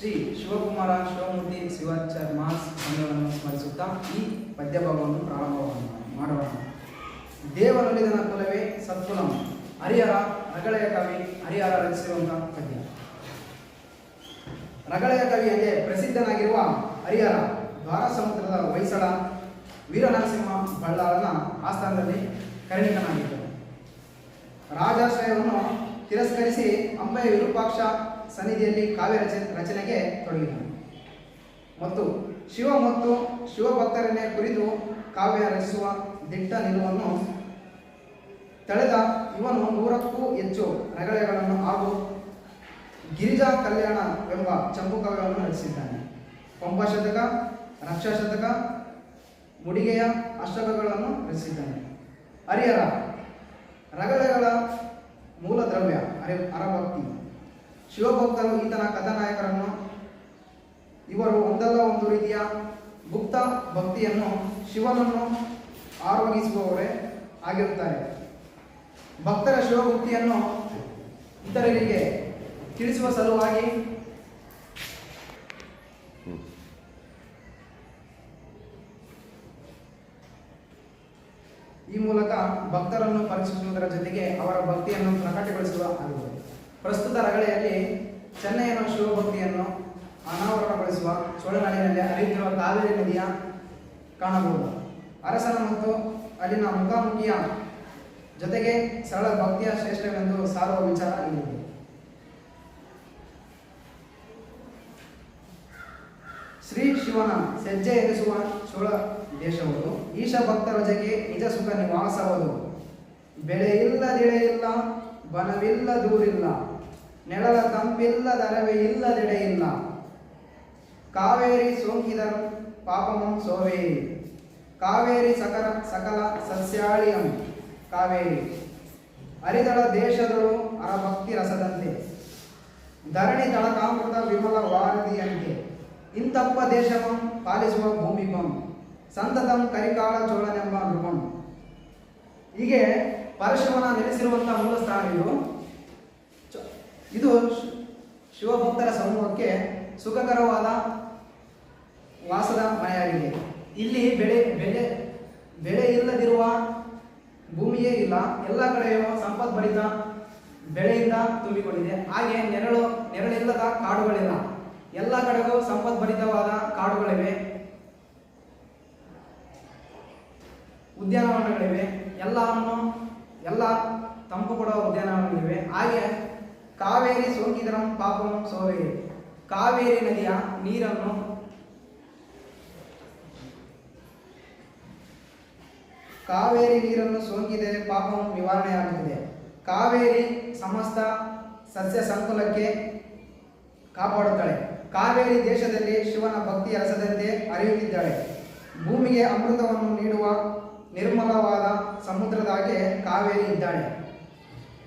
Shri Shivakumara Shivamurthy Shivacharya mass ಸಂಘವನ್ನು ಸ್ಮರಿಸುತ್ತಾ ಈ ಪದ್ಯಭಾಗವನ್ನು ಪ್ರಾರಂಭ ಮಾಡೋಣ. ದೇವನೊಲಿದನ ಕುಲವೇ ಸತ್ಕುಲಂ ಹರಿಹರ ರಗಳೆಯ ಕವಿ ಹರಿಹರ ರಚಿಸಿರುವಂತಹ ಪದ್ಯ. ರಗಳೆಯ ಕವಿ ಎಂದೇ ಪ್ರಸಿದ್ಧನಾಗಿರುವ ಹರಿಹರ ದ್ವಾರ ಸಮುದ್ರದ ಹೊಯ್ಸಳ ವೀರನರಸಿಂಹ ಬಳ್ಳಾರನ ಆಸ್ಥಾನದಲ್ಲಿ ಕರ್ಣಿಕನಾಗಿದ್ದರು. ರಾಜಾಶ್ರಯವನ್ನು ತಿರಸ್ಕರಿಸಿ ಅಂಬೆಯ ವಿರೂಪಾಕ್ಷ ಸನ್ನಿಧಿಯಲ್ಲಿ ಕಾವ್ಯ ರಚನೆಗೆ ತೊಡಗಿದನು ಮತ್ತು ಶಿವ ಮತ್ತು ಶಿವಭಕ್ತರನ್ನೇ ಕುರಿತು ಕಾವ್ಯ ರಚಿಸುವ ದಿಟ್ಟ ನಿಲುವನ್ನು ತಳೆದ ಇವನು 100ಕ್ಕೂ ಹೆಚ್ಚು ರಗಳೆಗಳನ್ನು ಹಾಗೂ ಗಿರಿಜಾ ಕಲ್ಯಾಣ ಎಂಬ ಚಂಪು ಕಾವ್ಯವನ್ನು ರಚಿಸಿದ್ದಾನೆ. ಪಂಪಶತಕ, ರಕ್ಷಾಶತಕ, ಮುಡಿಗೆಯ ಅಷ್ಟಕಗಳನ್ನು ರಚಿಸಿದ್ದಾನೆ. ಹರಿಹರ ರಗಳೆಗಳ ಮೂಲ ದ್ರವ್ಯ ಹರಭಕ್ತಿ. ಶಿವಭಕ್ತರು ಈತನ ಕಥಾನಾಯಕರನ್ನು ಇವರು ಒಂದಲ್ಲ ಒಂದು ರೀತಿಯ ಗುಪ್ತ ಭಕ್ತಿಯನ್ನು ಶಿವನನ್ನು ಆರೋಗಿಸುವವರೇ ಆಗಿರುತ್ತಾರೆ. ಭಕ್ತರ ಶಿವಭಕ್ತಿಯನ್ನು ಇತರರಿಗೆ ತಿಳಿಸುವ ಸಲುವಾಗಿ ಈ ಮೂಲಕ ಭಕ್ತರನ್ನು ಪರೀಕ್ಷಿಸುವುದರ ಜೊತೆಗೆ ಅವರ ಭಕ್ತಿಯನ್ನು ಪ್ರಕಟಗೊಳಿಸುವ ಆಗುವುದು. ಪ್ರಸ್ತುತ ರಗಳೆಯಲ್ಲಿ ಚೆನ್ನಯ್ಯನ ಶಿವಭಕ್ತಿಯನ್ನು ಅನಾವರಣಗೊಳಿಸುವ ಚೋಳನಾಡಿನಲ್ಲಿ ಹರಿಯುತ್ತಿರುವ ಕಾವೇರಿ ನದಿಯ ಕಾಣಬಹುದು. ಅರಸನ ಮತ್ತು ಅಲ್ಲಿನ ಮುಖಾಮುಖಿಯ ಜೊತೆಗೆ ಸರಳ ಭಕ್ತಿಯ ಶ್ರೇಷ್ಠವೆಂದು ಸಾರುವ ವಿಚಾರ ಇರುವುದು. ಶ್ರೀ ಶಿವನ ಸಜ್ಜೆ ಎನಿಸುವ ಚೋಳ ದೇಶವುದು ಈಶ ಭಕ್ತರ ಜಗೆ ನಿಜ ಸುಖ ನಿವಾಸವದು. ಬೆಳೆ ಇಲ್ಲ ದಿಳೆ ಇಲ್ಲ, ಬನವಿಲ್ಲ ದೂರಿಲ್ಲ, ನೆಳಲ ತಂಪಿಲ್ಲ ದರವೆ ಇಲ್ಲದೆಡೆ ಇಲ್ಲ. ಕಾವೇರಿ ಸೋಂಕಿದರ್ ಪಾಪಮಂ ಸೋವೇರಿ, ಕಾವೇರಿ ಸಕಲ ಸಸ್ಯಾಳಿಯಂ ಕಾವೇರಿ. ಹರಿದಳ ದೇಶದಳು ಅರಭಕ್ತಿ ರಸದಂತೆ, ಧರಣಿ ದಳಕಾಮೃತ ವಿಮಲ ವಾರದಿಯಂತೆ. ಇಂತಪ್ಪ ದೇಶವಂ ಪಾಲಿಸುವ ಭೂಮಿಪಂ, ಸಂತತಂ ಕರಿಕಾಳ ಚೋಳನೆಂಬ ನೃಪಂ. ಹೀಗೆ ಪರಶಿವನ ನೆಲೆಸಿರುವಂತಹ ಮೂಲ ಸ್ಥಾನ ಇದು ಶಿವಭಕ್ತರ ಸಮೂಹಕ್ಕೆ ಸುಖಕರವಾದ ವಾಸದ ಮನೆಯಾಗಿದೆ. ಇಲ್ಲಿ ಬೆಳೆ ಇಲ್ಲದಿರುವ ಭೂಮಿಯೇ ಇಲ್ಲ. ಎಲ್ಲ ಕಡೆಯೂ ಸಂಪದ್ಭರಿತ ಬೆಳೆಯಿಂದ ತುಂಬಿಕೊಂಡಿದೆ. ಹಾಗೆ ನೆರಳಿಲ್ಲದ ಕಾಡುಗಳಿಲ್ಲ. ಎಲ್ಲ ಕಡೆಗೂ ಸಂಪದ್ಭರಿತವಾದ ಕಾಡುಗಳಿವೆ, ಉದ್ಯಾನವನಗಳಿವೆ, ಎಲ್ಲ ತಂಪು ಕೊಡುವ ಉದ್ಯಾನವನಗಳಿವೆ. ಹಾಗೆ ಕಾವೇರಿ ಸೋಂಕಿದರಂ ಪಾಪಂ ಸೋವೇರಿ, ಕಾವೇರಿ ನದಿಯ ನೀರನ್ನು ಸೋಂಕಿದರೆ ಪಾಪಂ ನಿವಾರಣೆಯಾಗುತ್ತದೆ. ಕಾವೇರಿ ಸಮಸ್ತ ಸಸ್ಯ ಸಂಕುಲಕ್ಕೆ ಕಾಪಾಡುತ್ತಾಳೆ. ಕಾವೇರಿ ದೇಶದಲ್ಲಿ ಶಿವನ ಭಕ್ತಿಯ ರಸದಂತೆ ಹರಿಯುತ್ತಿದ್ದಾಳೆ. ಭೂಮಿಗೆ ಅಮೃತವನ್ನು ನೀಡುವ ನಿರ್ಮಲವಾದ ಸಮುದ್ರದಾಗೆ ಕಾವೇರಿ ಇದ್ದಾಳೆ.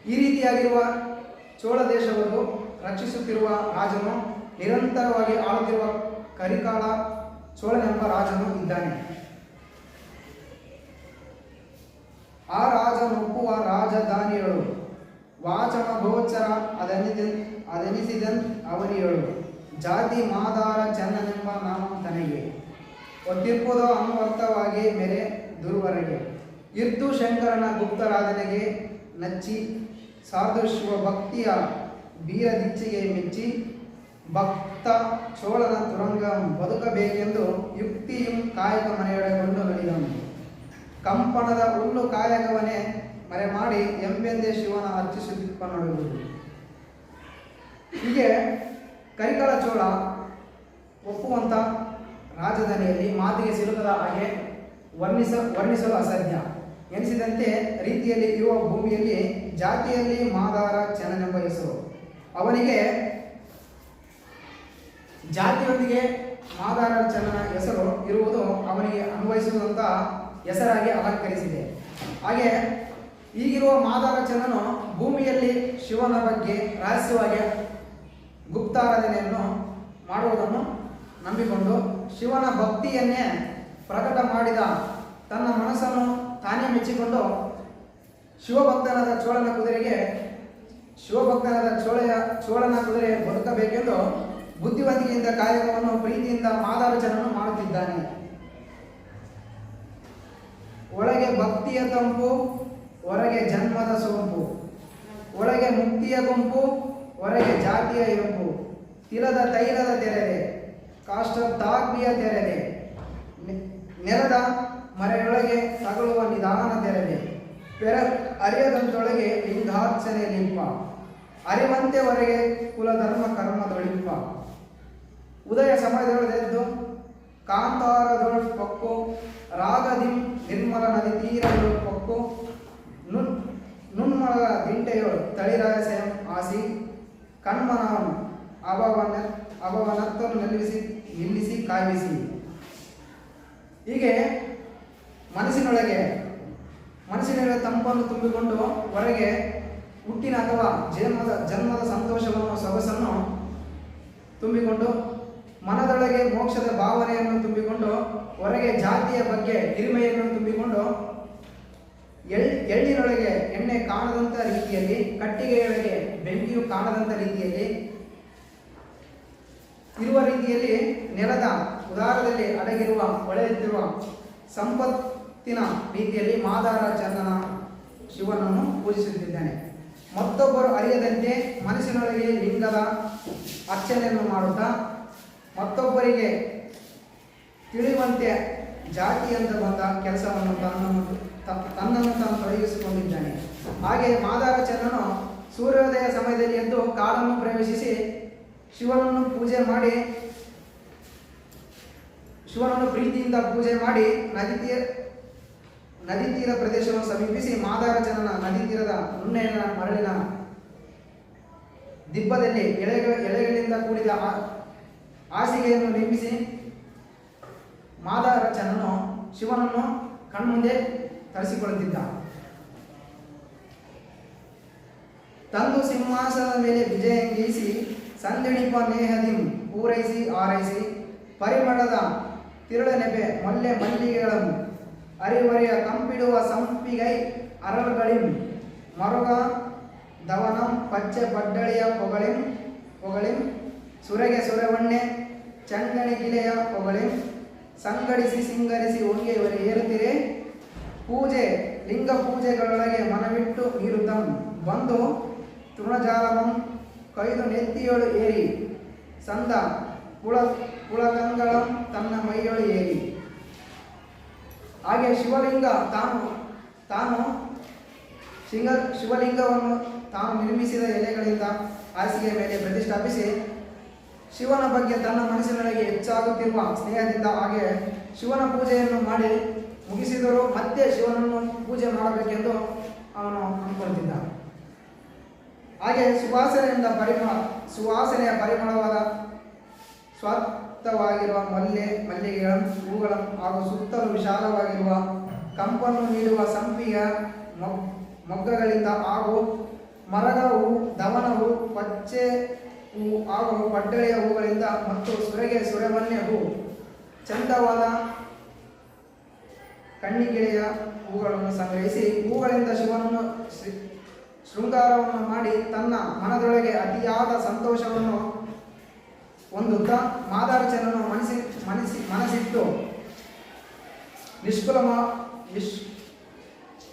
ಈ ರೀತಿಯಾಗಿರುವ ಚೋಳ ದೇಶವನ್ನು ರಕ್ಷಿಸುತ್ತಿರುವ ರಾಜನು, ನಿರಂತರವಾಗಿ ಆಳುತ್ತಿರುವ ಕರಿಕಾಳ ಚೋಳನೆಂಬ ರಾಜನು ಇದ್ದಾನೆ. ಆ ರಾಜನೊಪ್ಪುವ ರಾಜಧಾನಿಗಳು ವಾಚನ ಗೋಚರ ಅದೆನಿಸಿದನ್ ಅವನಿಯಳು. ಜಾತಿ ಮಾದಾರ ಚೆನ್ನನೆಂಬ ನಾಮ ತನಗೆ, ಒತ್ತಿಪ್ಪುದ ಅನ್ವರ್ಥವಾಗಿ ಮೇರೆ ದುರ್ವರೆಗೆ. ಇರ್ತು ಶಂಕರನ ಗುಪ್ತರಾಧನೆಗೆ ನಚ್ಚಿ, ಸಾರ್ದು ಶಿವ ಭಕ್ತಿಯ ಬೀರದಿಚ್ಛೆಗೆ ಮೆಚ್ಚಿ. ಭಕ್ತ ಚೋಳನ ತುರಂಗ ಬದುಕಬೇಕೆಂದು ಯುಕ್ತಿಯು ಕಾಯಕ ಮನೆಯೊಳಗೊಂಡು ನಡೆದನು. ಕಂಪಣದ ಹುಲ್ಲು ಕಾಯಕವನ್ನೇ ಮರೆ ಮಾಡಿ ಎಂಬೆಂದೇ ಶಿವನ ಅರ್ಚಿಸುತ್ತಿಪ್ಪ ನೋಡುವುದು. ಹೀಗೆ ಕರಿಕಾಳ ಚೋಳ ಒಪ್ಪುವಂಥ ರಾಜಧಾನಿಯಲ್ಲಿ ಮಾತಿಗೆ ಸಿಲುಕದ ಹಾಗೆ ವರ್ಣಿಸಲು ಅಸಾಧ್ಯ ಎನಿಸಿದಂತೆ ರೀತಿಯಲ್ಲಿ ಇರುವ ಭೂಮಿಯಲ್ಲಿ ಜಾತಿಯಲ್ಲಿ ಮಾದಾರ ಚೆನ್ನನೆಂಬ ಹೆಸರು. ಅವನಿಗೆ ಜಾತಿಯೊಂದಿಗೆ ಮಾದಾರ ಚೆನ್ನನ ಹೆಸರು ಇರುವುದು ಅವನಿಗೆ ಅನ್ವಯಿಸುವಂಥ ಹೆಸರಾಗಿ ಅಲಂಕರಿಸಿದೆ. ಹಾಗೆ ಈಗಿರುವ ಮಾದಾರ ಚೆನ್ನನು ಭೂಮಿಯಲ್ಲಿ ಶಿವನ ಬಗ್ಗೆ ರಹಸ್ಯವಾಗಿ ಗುಪ್ತಾರಾಧನೆಯನ್ನು ಮಾಡುವುದನ್ನು ನಂಬಿಕೊಂಡು ಶಿವನ ಭಕ್ತಿಯನ್ನೇ ಪ್ರಕಟ ಮಾಡಿದ ತನ್ನ ಮನಸ್ಸನ್ನು ತಾನೇ ಮೆಚ್ಚಿಕೊಂಡು ಶಿವಭಕ್ತನಾದ ಚೋಳನ ಕುದುರೆ ಬದುಕಬೇಕೆಂದು ಬುದ್ಧಿವಂತಿಕೆಯಿಂದ ಕಾರ್ಯವನ್ನು ಪ್ರೀತಿಯಿಂದ ಮಾದಾರಚನನ್ನು ಮಾಡುತ್ತಿದ್ದಾನೆ. ಒಳಗೆ ಭಕ್ತಿಯ ತಂಪು, ಹೊರಗೆ ಜನ್ಮದ ಸೋಂಪು. ಒಳಗೆ ಮುಕ್ತಿಯ ಗುಂಪು, ಹೊರಗೆ ಜಾತಿಯ ಇಂಪು. ತಿಲದ ತೈಲದ ತೆರೆದೆ, ಕಾಷ್ಟದಾಗ್ನಿಯ ತೆರೆದೆ. ನೆಲದ ಮರೆಯೊಳಗೆ ತಗಲುವ ನಿಧಾನ ತೆರೆದೆ. ಅರಿಯದಂತೊಳಗೆ ಲಿಂಗಾರ್ಚನೆ ಲಿಂಪ. ಅರಿವಂತೆ ಹೊರಗೆ ಕುಲಧರ್ಮ ಕರ್ಮದೊಳಿಂಪ. ಉದಯ ಸಮಯದೊಳಗೆದ್ದು ಕಾಂತಾರದೊಳ ಪಕ್ಕು. ರಾಗದಿಂ ನಿರ್ಮಲ ನದಿ ತೀರದೊಳ ಪಕ್ಕು. ನುಣ್ಮಳ ದಿಂಟೆಯೊಳು ತಳಿರಾಯ ಸ್ವಯಂ ಆಸಿ. ಕಣ್ಮನವನ್ನು ಅವನತ್ತನ್ನು ನಿಲ್ಲಿಸಿ ಕಾಯಿಸಿ. ಹೀಗೆ ಮನಸ್ಸಿನೊಳಗೆ ತಂಪನ್ನು ತುಂಬಿಕೊಂಡು ಹೊರಗೆ ಹುಟ್ಟಿನ ಅಥವಾ ಜನ್ಮದ ಸಂತೋಷವನ್ನು ಸೊಗಸನ್ನು ತುಂಬಿಕೊಂಡು, ಮನದೊಳಗೆ ಮೋಕ್ಷದ ಭಾವನೆಯನ್ನು ತುಂಬಿಕೊಂಡು, ಹೊರಗೆ ಜಾತಿಯ ಬಗ್ಗೆ ಹಿರಿಮೆಯನ್ನು ತುಂಬಿಕೊಂಡು, ಎಳ್ಳಿನೊಳಗೆ ಎಣ್ಣೆ ಕಾಣದಂಥ ರೀತಿಯಲ್ಲಿ, ಕಟ್ಟಿಗೆಯೊಳಗೆ ಬೆಂಕಿಯು ಕಾಣದಂಥ ರೀತಿಯಲ್ಲಿ ಇರುವ ರೀತಿಯಲ್ಲಿ ನೆಲದ ಉದಾರದಲ್ಲಿ ಅಡಗಿರುವ ಹೊಳೆಯುತ್ತಿರುವ ಸಂಪತ್ತಿನ ರೀತಿಯಲ್ಲಿ ಮಾದಾರಚಂದನ ಶಿವನನ್ನು ಪೂಜಿಸುತ್ತಿದ್ದಾನೆ. ಮತ್ತೊಬ್ಬರು ಅರಿಯದಂತೆ ಮನಸ್ಸಿನೊಳಗೆ ಲಿಂಗದ ಅರ್ಚನೆಯನ್ನು ಮಾಡುತ್ತಾ, ಮತ್ತೊಬ್ಬರಿಗೆ ತಿಳಿಯುವಂತೆ ಜಾತಿಯಂತ ಬಂದ ಕೆಲಸವನ್ನು ತನ್ನನ್ನು ತಾನು ತೊಡಗಿಸಿಕೊಂಡಿದ್ದಾನೆ. ಹಾಗೆ ಮಾದಾರಚಂದನು ಸೂರ್ಯೋದಯ ಸಮಯದಲ್ಲಿ ಎದ್ದು ಕಾಡನ್ನು ಪ್ರವೇಶಿಸಿ ಶಿವನನ್ನು ಪ್ರೀತಿಯಿಂದ ಪೂಜೆ ಮಾಡಿ ನದಿ ತೀರ ಪ್ರದೇಶವನ್ನು ಸಮೀಪಿಸಿ ಮಾದಾರಚಂದನ ನದಿ ತೀರದ ನುಣ್ಣೆಯ ಮರಳಿನ ದಿಬ್ಬದಲ್ಲಿ ಎಳೆಗಳಿಂದ ಕೂಡಿದ ಹಾಸಿಗೆಯನ್ನು ನಿರ್ಮಿಸಿ ಮಾದಾರಚಂದನು ಶಿವನನ್ನು ಕಣ್ಮುಂದೆ ತರಿಸಿಕೊಳ್ಳುತ್ತಿದ್ದ. ತಂದು ಸಿಂಹಾಸನದ ಮೇಲೆ ವಿಜಯಂಗಿಸಿ ಸಂದಿಣಿಪ ನೇಹದಿಂ ಪೂರೈಸಿ ಆರೈಸಿ. ಪರಿಮಳದ ತಿರುಳನೆಪೆ ಮೊಲ್ಲೆ ಮಲ್ಲಿಗೆಗಳನ್ನು ಅರಿವರಿಯ ಕಂಪಿಡುವ ಸಂಪಿಗೈ ಅರಳುಗಳಿಂ. ಮರುಗ ದವನಂ ಪಚ್ಚೆ ಬಡ್ಡಳಿಯ ಪೊಗಳಿಂ. ಸುರೆಗೆ ಸುರವಣ್ಣೆ ಚಂಗಣಿ ಗಿಲೆಯ ಪೊಗಳಿಂ. ಸಂಗಡಿಸಿ ಸಿಂಗರಿಸಿ ಹೊಂಗೆಯವರೆ ಏರುತ್ತಿರೆ. ಪೂಜೆ ಲಿಂಗ ಪೂಜೆಗಳೊಳಗೆ ಮನವಿಟ್ಟು ನೀರುತ್ತಂ. ಬಂದು ತೃಣಜಾಲವಂ ಕೈದು ನೆತ್ತಿಯೊಳು ಏರಿ. ಸಂದ ಪುಳಗಂಗಳಂ ತನ್ನ ಮೈಯೊಳು ಏರಿ. ಹಾಗೆ ಶಿವಲಿಂಗವನ್ನು ತಾನು ನಿರ್ಮಿಸಿದ ಎಲೆಗಳಿಂದ ಹಾಸಿಗೆಯ ಮೇಲೆ ಪ್ರತಿಷ್ಠಾಪಿಸಿ ಶಿವನ ಬಗ್ಗೆ ತನ್ನ ಮನಸ್ಸಿನೊಳಗೆ ಹೆಚ್ಚಾಗುತ್ತಿರುವ ಸ್ನೇಹದಿಂದ ಹಾಗೆ ಶಿವನ ಪೂಜೆಯನ್ನು ಮಾಡಿ ಮುಗಿಸಿದರೂ ಮತ್ತೆ ಶಿವನನ್ನು ಪೂಜೆ ಮಾಡಬೇಕೆಂದು ಅವನು ಅಂದುಕೊಳ್ಳುತ್ತಿದ್ದ. ಹಾಗೆ ಸುವಾಸನೆಯ ಪರಿಮಳವಾದ ಸ್ವಾರ್ಥವಾಗಿರುವ ಮಲ್ಲಿಗೆಗಳ ಹೂಗಳ ಹಾಗೂ ಸುತ್ತಲೂ ವಿಶಾಲವಾಗಿರುವ ಕಂಪನ್ನು ನೀಡುವ ಸಂಪಿಯ ಮೊಗ್ಗಗಳಿಂದ ಹಾಗೂ ಮರದ ಹೂ, ದವನ ಹೂ, ಪಚ್ಚೆ ಹೂ ಹಾಗೂ ಪಡ್ಡಳೆಯ ಹೂಗಳಿಂದ ಮತ್ತು ಸುರೆವನ್ಯ ಹೂ, ಚಂದವಾದ ಕಣ್ಣಿಗೆಳೆಯ ಹೂಗಳನ್ನು ಸಂಗ್ರಹಿಸಿ ಹೂಗಳಿಂದ ಶಿವನನ್ನು ಶೃಂಗಾರವನ್ನು ಮಾಡಿ ತನ್ನ ಮನದೊಳಗೆ ಅತಿಯಾದ ಸಂತೋಷವನ್ನು ಹೊಂದುತ್ತಾ ಮಾದಾರಚಂದನು ಮನಸ್ಸಿಟ್ಟು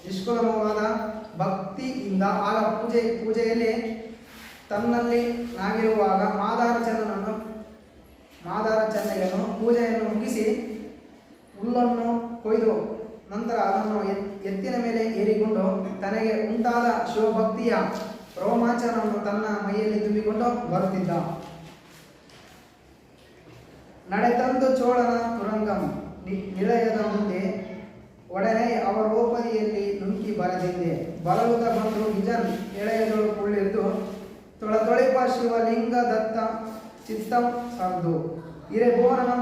ನಿಷ್ಕುಲಮವಾದ ಭಕ್ತಿಯಿಂದ ಆಗ ಪೂಜೆಯಲ್ಲಿ ತನ್ನಲ್ಲಿ ನಾಗಿರುವಾಗ ಮಾದಾರಚಂದನು ಪೂಜೆಯನ್ನು ಮುಗಿಸಿ ಹುಲ್ಲನ್ನು ಕೊಯ್ದು ನಂತರ ಅದನ್ನು ಎತ್ತಿನ ಮೇಲೆ ಏರಿಕೊಂಡು ತನಗೆ ಉಂಟಾದ ಶಿವಭಕ್ತಿಯ ರೋಮಾಂಚನವನ್ನು ತನ್ನ ಮೈಯಲ್ಲಿ ತುಂಬಿಕೊಂಡು ಬರುತ್ತಿದ್ದ. ನಡೆತಂದು ಚೋಳನ ತುರಂಗಂ ನಿಲಯದ ಮುಂದೆ ಒಡನೆ ಅವರೋಪದಿಯಲ್ಲಿ ನುಂಕಿ ಬರದಿಂದೆ. ಬಲವುದ ಬಂದು ನಿಜನ್ ಎಳೆಯದೊಳು ಕುಳ್ಳಿದ್ದು ತೊಳತೊಳಿಪ ಶಿವಲಿಂಗ ದತ್ತ ಚಿತ್ತಂ ಸರ್ದು. ಹಿರೇಬೋನಂ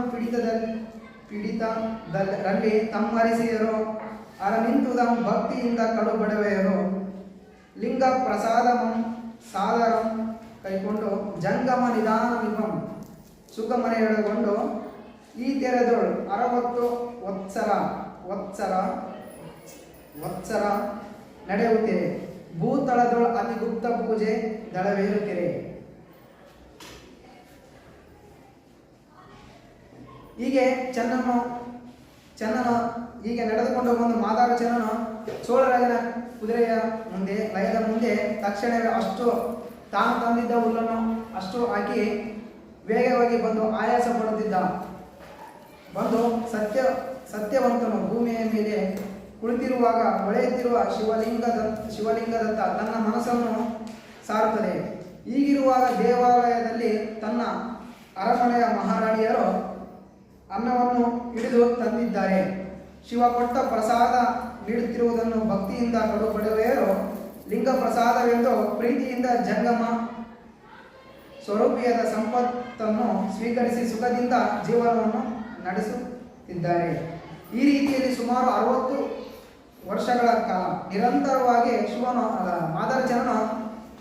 ಪಿಡಿತದಲ್ಲಿ ತಮ್ಮರಿಸಿಯರು ಅರನಿಂತುದಂ ಭಕ್ತಿಯಿಂದ ಕಡುಬಡವೆಯರು. ಲಿಂಗ ಪ್ರಸಾದಮಂ ಸಾದರಂ ಕೈಕೊಂಡು ಜಂಗಮ ನಿಧಾನ ನಿಪಂ ಸುಖಮನೆಯೊಳಗೊಂಡು ಈ ತೆರೆದೊಳು 60 ವತ್ಸರ ನಡೆಯುತ್ತಿರೆ. ಭೂತಳದೊಳು ಅತಿ ಗುಪ್ತ ಪೂಜೆ ದಳವೇರುತ್ತಿರೆ. ಹೀಗೆ ಚೆನ್ನನು ಹೀಗೆ ನಡೆದುಕೊಂಡು ಬಂದು ಮಾದಾರ ಚೆನ್ನನು ಚೋಳರಾಜನ ಕುದುರೆಯ ಮುಂದೆ ಲಯದ ಮುಂದೆ ತಕ್ಷಣವೇ ಅಷ್ಟು ತಾನು ತಂದಿದ್ದ ಹುಲ್ಲನ್ನು ಅಷ್ಟು ಹಾಕಿ ವೇಗವಾಗಿ ಬಂದು ಆಯಾಸ ಪಡುತ್ತಿದ್ದ. ಬಂದು ಸತ್ಯವಂತನು ಭೂಮಿಯ ಮೇಲೆ ಕುಳಿತಿರುವಾಗ ಹೊಳೆಯುತ್ತಿರುವ ಶಿವಲಿಂಗದತ್ತ ತನ್ನ ಮನಸ್ಸನ್ನು ಸಾರುತ್ತದೆ. ಹೀಗಿರುವಾಗ ದೇವಾಲಯದಲ್ಲಿ ತನ್ನ ಅರಮನೆಯ ಮಹಾರಾಣಿಯರು ಅನ್ನವನ್ನು ಹಿಡಿದು ತಂದಿದ್ದಾರೆ. ಶಿವ ಕೊಟ್ಟ ಪ್ರಸಾದ ನೀಡುತ್ತಿರುವುದನ್ನು ಭಕ್ತಿಯಿಂದ ಕಡುಬಡವೆಯರು ಲಿಂಗ ಪ್ರಸಾದವೆಂದು ಪ್ರೀತಿಯಿಂದ ಜಂಗಮ ಸ್ವರೂಪಿಯಾದ ಸಂಪತ್ತನ್ನು ಸ್ವೀಕರಿಸಿ ಸುಖದಿಂದ ಜೀವನವನ್ನು ನಡೆಸುತ್ತಿದ್ದಾರೆ. ಈ ರೀತಿಯಲ್ಲಿ ಸುಮಾರು 60 ವರ್ಷಗಳ ಕಾಲ ನಿರಂತರವಾಗಿ ಮಾದಾರ ಚೆನ್ನನು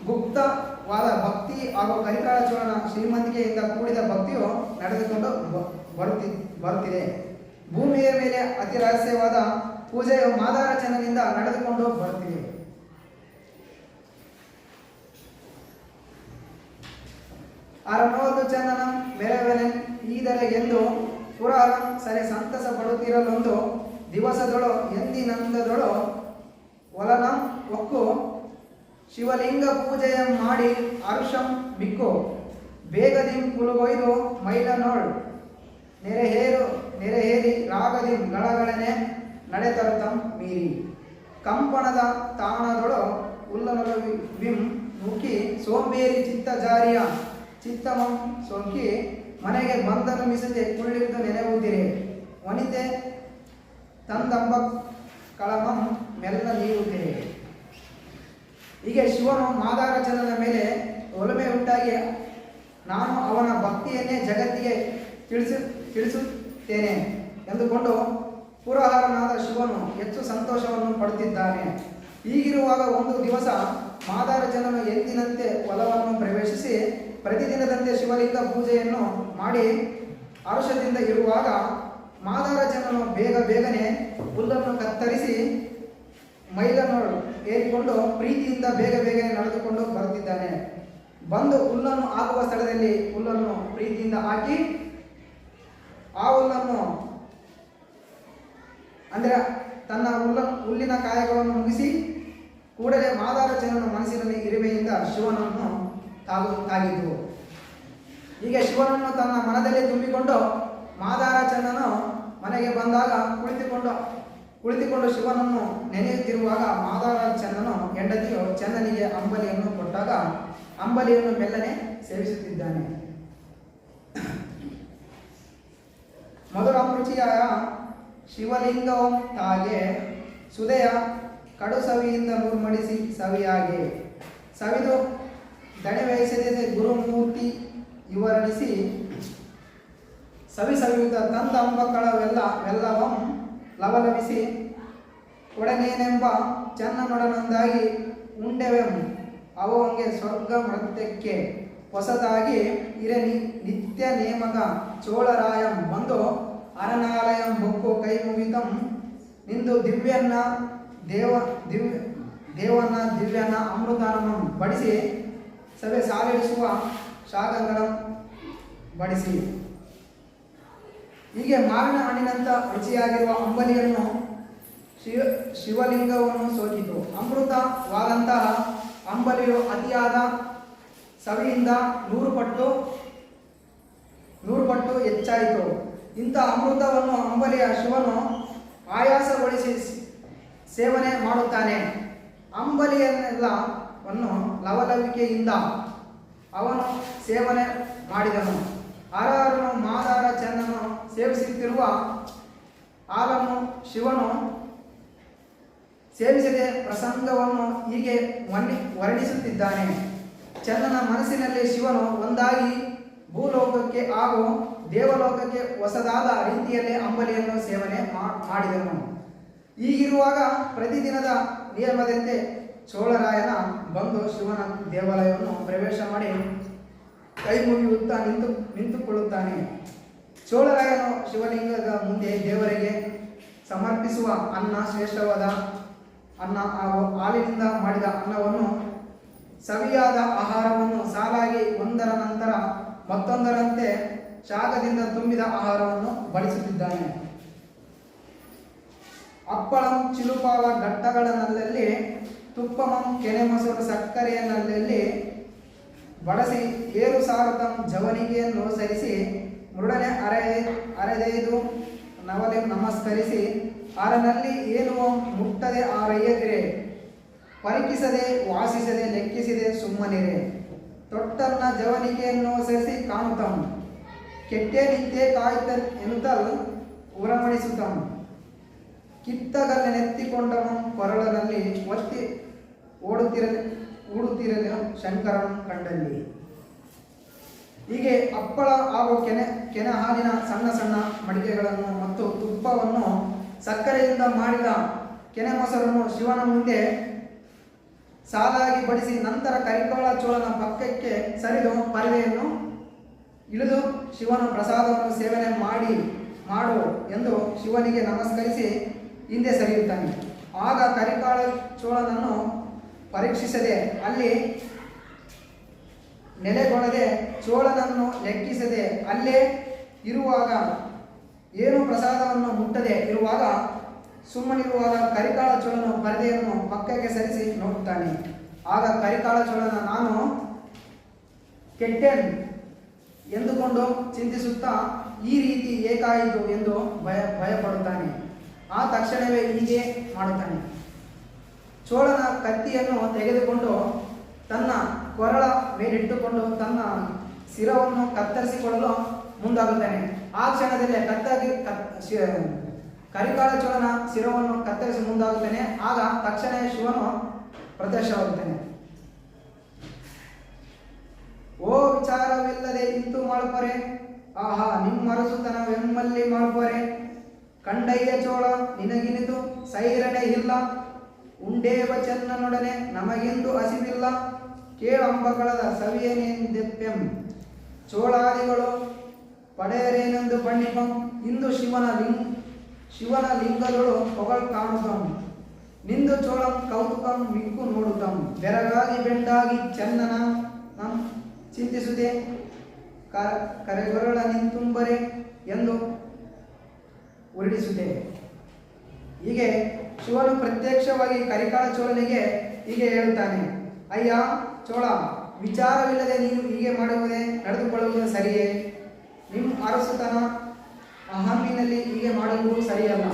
ಗುಪ್ತವಾದ ಭಕ್ತಿ ಹಾಗೂ ಕರಿಕಾಳ ಚೋಳನ ಶ್ರೀಮಂತಿಕೆಯಿಂದ ಕೂಡಿದ ಭಕ್ತಿಯು ನಡೆದುಕೊಂಡು ಬರುತ್ತಿದೆ. ಭೂಮಿಯ ಮೇಲೆ ಅತಿ ರಹಸ್ಯವಾದ ಪೂಜೆಯು ಮಾದಾರ ಚೆನ್ನನಿಂದ ನಡೆದುಕೊಂಡು ಬರುತ್ತಿದೆ. ಅರನೋದು ಚೆನ್ನನ ಮೆರವನೆ ಈದರೆ ಎಂದು ಪುರಾಣ ಸರಿ ಸಂತಸ ಪಡುತ್ತಿರಲೊಂದು ದಿವಸದೊಳು ಎಂದಿನಂದದೊಳು ಒಲನಂ ಒಕ್ಕು ಶಿವಲಿಂಗ ಪೂಜೆಯ ಮಾಡಿ ಹರ್ಷಂ ಬಿಕ್ಕು ಬೇಗದಿಂ ಕುಲುಗೊಯ್ದು ಮೈಲನೋಳ್ ನೆರೆಹೇರಿ ರಾಗದಿಂ ಗಳಗಳನೆ ನಡೆತರುತ್ತಂ ಮೀರಿ ಕಂಪಣದ ತಾಣದೊಳು ಉಲ್ಲನೊಲವಿಂ ನೂಕಿ ಸೋಂಬೇರಿ ಚಿತ್ತಜಾರಿಯ ಚಿತ್ತಮಂ ಸೋಂಕಿ ಮನೆಗೆ ಬಂದನು ಮಿಸದೆ ಕುಳ್ಳಿದ್ದು ನೆನೆಯುವುದಿರೆ ವನಿತೆ ತಂದಂಬ ಕಳಮಂ ಮೆಲ್ಲ ನೀಡುವುದಿರೆ. ಹೀಗೆ ಶಿವನು ಮಾದಾರ ಚೆನ್ನನ ಮೇಲೆ ಒಲಮೆ ಉಂಟಾಗಿ ನಾನು ಅವನ ಭಕ್ತಿಯನ್ನೇ ಜಗತ್ತಿಗೆ ತಿಳಿಸುತ್ತೇನೆ ಎಂದುಕೊಂಡು ಪುರಹರನಾದ ಶಿವನು ಹೆಚ್ಚು ಸಂತೋಷವನ್ನು ಪಡುತ್ತಿದ್ದಾನೆ. ಹೀಗಿರುವಾಗ ಒಂದು ದಿವಸ ಮಾದಾರ ಚೆನ್ನನು ಎಂದಿನಂತೆ ಹೊಲವನ್ನು ಪ್ರವೇಶಿಸಿ ಪ್ರತಿದಿನದಂತೆ ಶಿವಲಿಂಗ ಪೂಜೆಯನ್ನು ಮಾಡಿ ಹರ್ಷದಿಂದ ಇರುವಾಗ ಮಾದಾರ ಚೆನ್ನನು ಬೇಗನೆ ಹುಲ್ಲನ್ನು ಕತ್ತರಿಸಿ ಮೈಲನ್ನು ಏರಿಕೊಂಡು ಪ್ರೀತಿಯಿಂದ ಬೇಗನೆ ನಡೆದುಕೊಂಡು ಬರುತ್ತಿದ್ದಾನೆ. ಬಂದು ಹುಲ್ಲನ್ನು ಹಾಕುವ ಸ್ಥಳದಲ್ಲಿ ಹುಲ್ಲನ್ನು ಪ್ರೀತಿಯಿಂದ ಹಾಕಿ ಆ ಹುಲ್ಲನ್ನು ಅಂದರೆ ತನ್ನ ಹುಲ್ಲಿನ ಕಾಯಗಳನ್ನು ಮುಗಿಸಿ ಕೂಡಲೇ ಮಾದಾರ ಚೆನ್ನನು ಮನಸ್ಸಿನಲ್ಲಿ ಇರುವೆಯಿಂದ ಶಿವನನ್ನು ತಾಗಿದ್ದು. ಹೀಗೆ ಶಿವನನ್ನು ತನ್ನ ಮನದಲ್ಲಿ ತುಂಬಿಕೊಂಡು ಮಾದಾರ ಚೆನ್ನನು ಮನೆಗೆ ಬಂದಾಗ ಕುಳಿತುಕೊಂಡು ಶಿವನನ್ನು ನೆನೆಯುತ್ತಿರುವಾಗ ಮಾದಾರ ಚೆನ್ನನು ಹೆಂಡತಿಯು ಚೆನ್ನನಿಗೆ ಅಂಬಲಿಯನ್ನು ಕೊಟ್ಟಾಗ ಅಂಬಲಿಯನ್ನು ಮೆಲ್ಲನೆ ಸೇವಿಸುತ್ತಿದ್ದಾನೆ. ಮಧುರಾಮೃಚಿಯಾಯ ಶಿವಲಿಂಗವಂ ತಾಗೆ ಸುದೆಯ ಕಡು ಸವಿಯಿಂದ ನೂರ್ಮಡಿಸಿ ಸವಿಯಾಗೆ ಸವಿದು ದಣಿವಹಿಸದೆ ಗುರುಮೂರ್ತಿ ವಿವರಣಿಸಿ ಸವಿಯುತ್ತ ತಂದ ಅಂಬಕಳವೆಲ್ಲವಂ ಲವಲವಿಸಿ ಒಡನೇನೆಂಬ ಚೆನ್ನನೊಡನೊಂದಾಗಿ ಉಂಡೆವೆಂ ಅವಂಗೆ ಸ್ವರ್ಗ ಮೃತ್ಯಕ್ಕೆ ಹೊಸದಾಗಿ ಇರನಿ ನಿತ್ಯ ನೇಮಗ ಚೋಳರಾಯಂ ಬಂದು ಅರನಾಲಯಂ ಬೊಕ್ಕು ಕೈ ಮುಗಿತಂ ನಿಂದು ದಿವ್ಯನ್ನ ದಿವ್ಯನ ಅಮೃತಾನಂ ಬಡಿಸಿ ಸಭೆ ಸಾಲಿಡಿಸುವ ಶಾಖಗಳ ಬಡಿಸಿ. ಹೀಗೆ ಮಾವಿನ ಹಣ್ಣಿನಂತ ರುಚಿಯಾಗಿರುವ ಅಂಬಲಿಯನ್ನು ಶಿವಲಿಂಗವನ್ನು ಸೋಕಿತು. ಅಮೃತವಾದಂತಹ ಅಂಬಲಿಯು ಅತಿಯಾದ ಸವಿಯಿಂದ 100 ಪಟ್ಟು ಹೆಚ್ಚಾಯಿತು. ಇಂಥ ಅಮೃತವನ್ನು ಅಂಬಲಿಯ ಶಿವನು ಆಯಾಸಗೊಳಿಸಿ ಸೇವನೆ ಮಾಡುತ್ತಾನೆ. ಅಂಬಲಿಯನ್ನೆಲ್ಲವನ್ನು ಲವಲವಿಕೆಯಿಂದ ಅವನು ಸೇವನೆ ಮಾಡಿದನು. ಹರಹರನು ಮಾದಾರ ಚೆನ್ನನು ಸೇವಿಸುತ್ತಿರುವ ಹಾಲನ್ನು ಶಿವನು ಸೇವಿಸದೆ ಪ್ರಸಂಗವನ್ನು ಹೀಗೆ ವರ್ಣಿಸುತ್ತಿದ್ದಾನೆ. ಚೆನ್ನನ ಮನಸ್ಸಿನಲ್ಲಿ ಶಿವನು ಒಂದಾಗಿ ಭೂಲೋಕಕ್ಕೆ ಹಾಗೂ ದೇವಲೋಕಕ್ಕೆ ಹೊಸದಾದ ರೀತಿಯಲ್ಲಿ ಅಂಬಲಿಯನ್ನು ಸೇವನೆ ಮಾಡಿದನು. ಹೀಗಿರುವಾಗ ಪ್ರತಿದಿನದ ನಿಯಮದಂತೆ ಚೋಳರಾಯನ ಬಂದು ಶಿವನ ದೇವಾಲಯವನ್ನು ಪ್ರವೇಶ ಮಾಡಿ ಕೈ ಮುಗಿಯುತ್ತಾ ನಿಂತುಕೊಳ್ಳುತ್ತಾನೆ. ಚೋಳರಾಯನು ಶಿವಲಿಂಗದ ಮುಂದೆ ದೇವರಿಗೆ ಸಮರ್ಪಿಸುವ ಅನ್ನ ಶ್ರೇಷ್ಠವಾದ ಅನ್ನ ಹಾಗೂ ಹಾಲಿನಿಂದ ಮಾಡಿದ ಅನ್ನವನ್ನು ಸವಿಯಾದ ಆಹಾರವನ್ನು ಸಾಲಾಗಿ ಒಂದರ ನಂತರ ಮತ್ತೊಂದರಂತೆ ಶಾಖದಿಂದ ತುಂಬಿದ ಆಹಾರವನ್ನು ಬಡಿಸುತ್ತಿದ್ದಾನೆ. ಅಪ್ಪಳಂ ಚಿಲುಪಾವ ಘಟ್ಟಗಳನ್ನಲ್ಲಿ ತುಪ್ಪಮಂ ಕೆನೆ ಮೊಸರು ಸಕ್ಕರೆಯನ್ನಲ್ಲಿ ಬಳಸಿ ಏರು ಸಾರುತಂ ಜವನಿಗೆಯನ್ನು ಸರಿಸಿ ಮೃಡನೆ ಅರೆದೈದು ನವಲೆ ನಮಸ್ಕರಿಸಿ ಆರನಲ್ಲಿ ಏನು ಮುಟ್ಟದೆ ಆರಯ್ಯದಿರೆ ಪರಿಕಿಸದೆ ವಾಸಿಸದೆ ಲೆಕ್ಕಿಸದೆ ಸುಮ್ಮನಿರೆ ತೊಟ್ಟನ್ನ ಜವನಿಗೆಯನ್ನು ಸರಿಸಿ ಕಾಣುತ್ತಂ ಕೆಟ್ಟೆ ನಿಂತೆ ಕಾಯ್ತ ಎನ್ನುತ್ತಲ್ ಉರಮಣಿಸುತ್ತಂ ಕಿತ್ತಗಲ್ಲೆನೆತ್ತಿಕೊಂಡವನು ಕೊರಳನಲ್ಲಿ ಒತ್ತಿ ಓಡುತ್ತಿರಲಿ ಶಂಕರನ ಕಂಡಲ್ಲಿ. ಹೀಗೆ ಅಪ್ಪಳ ಹಾಗೂ ಕೆನೆ ಹಾಲಿನ ಸಣ್ಣ ಸಣ್ಣ ಮಡಿಕೆಗಳನ್ನು ಮತ್ತು ತುಪ್ಪವನ್ನು ಸಕ್ಕರೆಯಿಂದ ಮಾಡಿದ ಕೆನೆ ಮೊಸರನ್ನು ಶಿವನ ಮುಂದೆ ಸಾಲಾಗಿ ಬಡಿಸಿ ನಂತರ ಕರಿಕೋಳ ಚೋಳನ ಪಕ್ಕಕ್ಕೆ ಸರಿದು ಪರದೆಯನ್ನು ಇಳಿದು ಶಿವನ ಪ್ರಸಾದವನ್ನು ಸೇವನೆ ಮಾಡು ಎಂದು ಶಿವನಿಗೆ ನಮಸ್ಕರಿಸಿ ಹಿಂದೆ ಸರಿಯುತ್ತಾನೆ. ಆಗ ಕರಿಕಾಳ ಚೋಳನನ್ನು ಪರೀಕ್ಷಿಸದೆ ಅಲ್ಲಿ ನೆಲೆಗೊಳ್ಳದೆ ಚೋಳನನ್ನು ಲೆಕ್ಕಿಸದೆ ಅಲ್ಲೇ ಇರುವಾಗ ಏನು ಪ್ರಸಾದವನ್ನು ಮುಟ್ಟದೆ ಇರುವಾಗ ಸುಮ್ಮನಿರುವಾಗ ಕರಿಕಾಳ ಚೋಳನು ಪರದೆಯನ್ನು ಪಕ್ಕಕ್ಕೆ ಸರಿಸಿ ನೋಡುತ್ತಾನೆ. ಆಗ ಕರಿಕಾಳ ಚೋಳನ ನಾನು ಕೆಟ್ಟೆನ್ ಎಂದುಕೊಂಡು ಚಿಂತಿಸುತ್ತಾ ಈ ರೀತಿ ಏಕಾಯಿತು ಎಂದು ಭಯಪಡುತ್ತಾನೆ. ಆ ತಕ್ಷಣವೇ ಹೀಗೆ ಮಾಡುತ್ತಾನೆ. ಚೋಳನ ಕತ್ತಿಯನ್ನು ತೆಗೆದುಕೊಂಡು ತನ್ನ ಕೊರಳ ಮೇಲಿಟ್ಟುಕೊಂಡು ತನ್ನ ಶಿರವನ್ನು ಕತ್ತರಿಸಿಕೊಳ್ಳಲು ಮುಂದಾಗುತ್ತಾನೆ. ಆ ಕ್ಷಣದಲ್ಲೇ ಕರಿಕಾಳ ಚೋಳನ ಶಿರವನ್ನು ಕತ್ತರಿಸಿ ಮುಂದಾಗುತ್ತಾನೆ. ಆಗ ತಕ್ಷಣವೇ ಶಿವನು ಪ್ರತ್ಯಕ್ಷವಾಗುತ್ತಾನೆ. ಓ ವಿಚಾರವಿಲ್ಲದೆ ಇಂತು ಮಾಡ್ಪರೆ ಆಹಾ ನಿಮ್ಮರಸುತನವೆಮ್ಮಲ್ಲಿ ಮಾಡ್ಪರೆ ಕಂಡಯ್ಯ ಚೋಳ ನಿನಗಿನಿತು ಸೈರಣೆ ಇಲ್ಲ ಉಂಡೇವ ಚೆನ್ನನೊಡನೆ ನಮಗೆಂದು ಹಸಿವಿಲ್ಲ ಕೇಳಂಬಗಳದ ಸವಿಯನೆಂದೆಪ್ಪೆಂ ಚೋಳಾದಿಗಳು ಪಡೆಯರೇನೆಂದು ಬಣ್ಣಿಪಂ ಇಂದು ಶಿವನ ಲಿಂಗದೊಳು ಹೊಗಳ್ ಕಾಣುತ್ತಂ ನಿಂದು ಚೋಳಂ ಕೌತುಕಂ ಮಿಕ್ಕು ನೋಡುತ್ತಂ ಬೆರಗಾಗಿ ಬೆಂಡಾಗಿ ಚೆನ್ನನ ಚಿಂತಿಸುತ್ತೆ ಕರೆಗೊರಳ ನಿಂತುಂಬರೆ ಎಂದು ಉರುಳಿಸುತ್ತೆ. ಹೀಗೆ ಶಿವನು ಪ್ರತ್ಯಕ್ಷವಾಗಿ ಕರಿಕಾಳ ಚೋಳನಿಗೆ ಹೀಗೆ ಹೇಳುತ್ತಾನೆ, ಅಯ್ಯ ಚೋಳ, ವಿಚಾರವಿಲ್ಲದೆ ನೀನು ಹೀಗೆ ಮಾಡುವುದೇ ನಡೆದುಕೊಳ್ಳುವುದು ಸರಿಯೇ? ನಿಮ್ಮ ಅರಸುತನ ಅಹಮ್ಮಿನಲ್ಲಿ ಹೀಗೆ ಮಾಡುವುದು ಸರಿಯಲ್ಲ.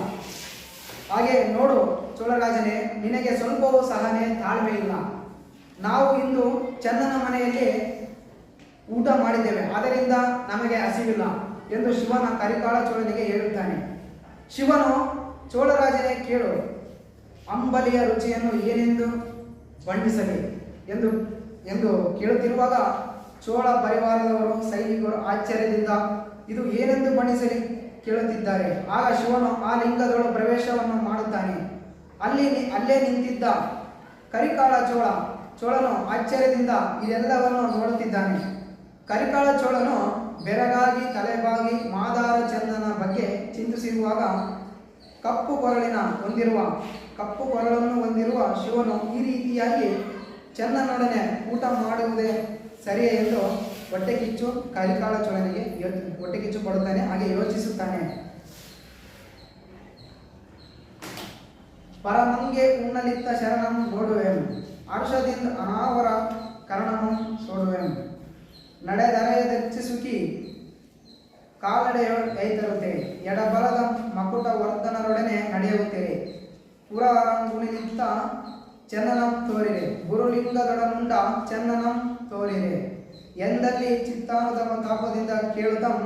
ಹಾಗೆ ನೋಡು ಚೋಳರಾಜನೇ, ನಿನಗೆ ಸ್ವಲ್ಪವೂ ಸಹನೆ ತಾಳ್ಮೆ ಇಲ್ಲ. ನಾವು ಇಂದು ಚನ್ನನ ಮನೆಯಲ್ಲಿ ಊಟ ಮಾಡಿದ್ದೇವೆ, ಆದ್ದರಿಂದ ನಮಗೆ ಹಸಿವಿಲ್ಲ ಎಂದು ಶಿವನ ಕರಿಕಾಳ ಚೋಳನಿಗೆ ಹೇಳುತ್ತಾನೆ. ಶಿವನು ಚೋಳರಾಜನೇ ಕೇಳು, ಅಂಬಲಿಯ ರುಚಿಯನ್ನು ಏನೆಂದು ಬಣ್ಣಿಸಲಿ ಎಂದು ಕೇಳುತ್ತಿರುವಾಗ ಚೋಳ ಪರಿವಾರದವರು ಸೈನಿಕರು ಆಶ್ಚರ್ಯದಿಂದ ಇದು ಏನೆಂದು ಬಣ್ಣಿಸಲಿ ಕೇಳುತ್ತಿದ್ದಾರೆ. ಆಗ ಶಿವನು ಆ ಲಿಂಗದೊಳು ಪ್ರವೇಶವನ್ನು ಮಾಡುತ್ತಾನೆ. ಅಲ್ಲೇ ನಿಂತಿದ್ದ ಕರಿಕಾಳ ಚೋಳನು ಆಶ್ಚರ್ಯದಿಂದ ಇದೆಲ್ಲವನ್ನು ನೋಡುತ್ತಿದ್ದಾನೆ. ಕರಿಕಾಳ ಚೋಳನು ಬೆರಗಾಗಿ ತಲೆಬಾಗಿ ಮಾದಾರ ಚಂದನ ಬಗ್ಗೆ ಚಿಂತಿಸಿರುವಾಗ ಕಪ್ಪು ಕೊರಳನ್ನು ಹೊಂದಿರುವ ಶಿವನು ಈ ರೀತಿಯಾಗಿ ಚನ್ನನೊಡನೆ ಊಟ ಮಾಡುವುದೇ ಸರಿಯೇ ಎಂದು ಕರಿಕಾಳ ಚೋಳನಿಗೆ ಹೊಟ್ಟೆ ಕಿಚ್ಚು ಪಡುತ್ತಾನೆ. ಹಾಗೆ ಯೋಚಿಸುತ್ತಾನೆ. ಪರಮಂಗೆ ಉಣ್ಣಲಿತ್ತ ಶರಣಂ ನೋಡುವೆಂ ಹರ್ಷದಿಂದ ಅನಾವರ ಕರ್ಣಮಂ ಸೋಡುವೆಂ ನಡೆದರೆಯದೆಚ್ಚಿಸುಕಿ ಕಾಲಡೆಯೈತರುತ್ತೆ ಎಡಬಲದ ಮಕುಟ ವರ್ಧನರೊಡನೆ ನಡೆಯುತ್ತೀರಿ ಪುರಾರಂಗುಣಿಲಿತ್ತ ಚೆನ್ನನಂ ತೋರಿರೆ ಗುರುಲಿಂಗದೊಡನುಂಡ ಚೆನ್ನನಂ ತೋರಿರೆ ಎಂದಲ್ಲಿ ಚಿತ್ತಾನುತಮ ತಾಪದಿಂದ ಕೇಳುತ್ತಂ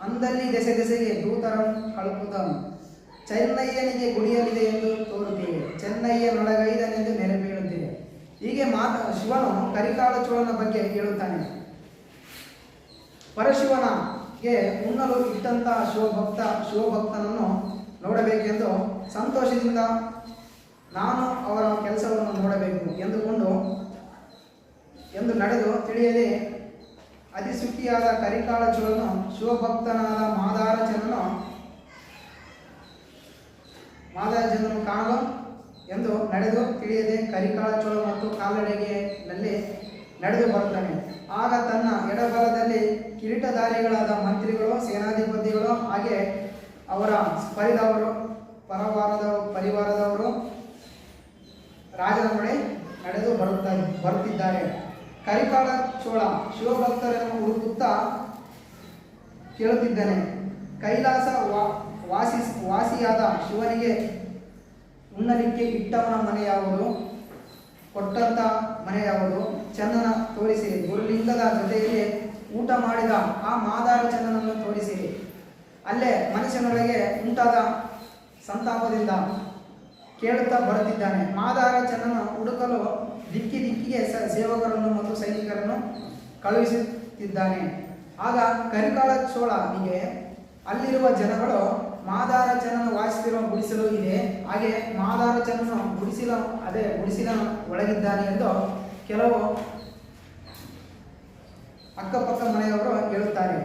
ಅಂದಲ್ಲಿ ದೆಸೆಗೆ ದೂತರಂ ಕಳುಪುತಂ ಚೆನ್ನಯ್ಯನಿಗೆ ಗುಡಿಯಲಿದೆ ಎಂದು ತೋರುತ್ತೀವಿ ಚೆನ್ನಯ್ಯ ನೊಳಗೈದನೆಂದು ನೆನಪೇಳುತ್ತೀವಿ. ಹೀಗೆ ಶಿವನು ಕರಿಕಾಳ ಚೋಳನ ಬಗ್ಗೆ ಹೇಳುತ್ತಾನೆ. ಪರಶಿವನಿಗೆ ಉಣ್ಣಲು ಇಟ್ಟಂತಹ ಶಿವಭಕ್ತನನ್ನು ನೋಡಬೇಕೆಂದು ಸಂತೋಷದಿಂದ ನಾನು ಅವರ ಕೆಲಸವನ್ನು ನೋಡಬೇಕು ಎಂದು ನಡೆದು ತಿಳಿಯದೆ ಅತಿ ಸುಖಿಯಾದ ಕರಿಕಾಳ ಚೋಳನು ಶಿವಭಕ್ತನಾದ ಮಾದಾರಚಂದ್ರನು ಕಾಣಲು ಎಂದು ನಡೆದು ತಿಳಿಯದೆ ಕರಿಕಾಳ ಚೋಳ ಮತ್ತು ಕಾಲ್ನಡಿಗೆಯಲ್ಲಿ ನಡೆದು ಬರುತ್ತಾನೆ. ಆಗ ತನ್ನ ಎಡಬಲದಲ್ಲಿ ಕಿರೀಟಧಾರಿಗಳಾದ ಮಂತ್ರಿಗಳು, ಸೇನಾಧಿಪತಿಗಳು, ಹಾಗೆ ಅವರ ಪರಿವಾರದವರು ರಾಜನ ಬಳಿ ನಡೆದು ಬರುತ್ತಿದ್ದಾರೆ. ಕರಿಕಾಲ ಚೋಳ ಶಿವಭಕ್ತರನ್ನು ಹುಡುಕುತ್ತಾ ಕೇಳುತ್ತಿದ್ದಾನೆ. ಕೈಲಾಸ ವಾಸಿಯಾದ ಶಿವನಿಗೆ ಉಣ್ಣಲಿಕ್ಕೆ ಇಟ್ಟವನ ಮನೆ ಯಾವುದು? ಕೊಟ್ಟಂತ ಮನೆ ಯಾವುದು? ಚನ್ನನ ತೋರಿಸಿರಿ. ಗುರುಲಿಂಗದ ಜೊತೆಯಲ್ಲಿ ಊಟ ಮಾಡಿದ ಆ ಮಾದಾರ ಚನ್ನನನ್ನು ತೋರಿಸಿರಿ. ಅಲ್ಲೇ ಮನುಷ್ಯನೊಳಗೆ ಉಂಟಾದ ಸಂತಾಪದಿಂದ ಕೇಳುತ್ತಾ ಬರುತ್ತಿದ್ದಾನೆ. ಮಾದಾರ ಚನ್ನನ ಹುಡುಕಲು ದಿಕ್ಕಿಗೆ ಸೇವಕರನ್ನು ಮತ್ತು ಸೈನಿಕರನ್ನು ಕಳುಹಿಸುತ್ತಿದ್ದಾನೆ. ಆಗ ಕರಿಕಾಲ ಚೋಳನಿಗೆ ಅಲ್ಲಿರುವ ಜನಗಳು ಮಾದಾರ ಚನ್ನನ ವಾಸಿಸಿರುವ ಗುಡಿಸಲು ಇದೆ, ಹಾಗೆ ಮಾದಾರ ಚನ್ನನು ಗುಡಿಸಿಲ ಒಳಗಿದ್ದಾನೆ ಎಂದು ಕೆಲವು ಅಕ್ಕಪಕ್ಕ ಮನೆಯವರು ಹೇಳುತ್ತಾರೆ.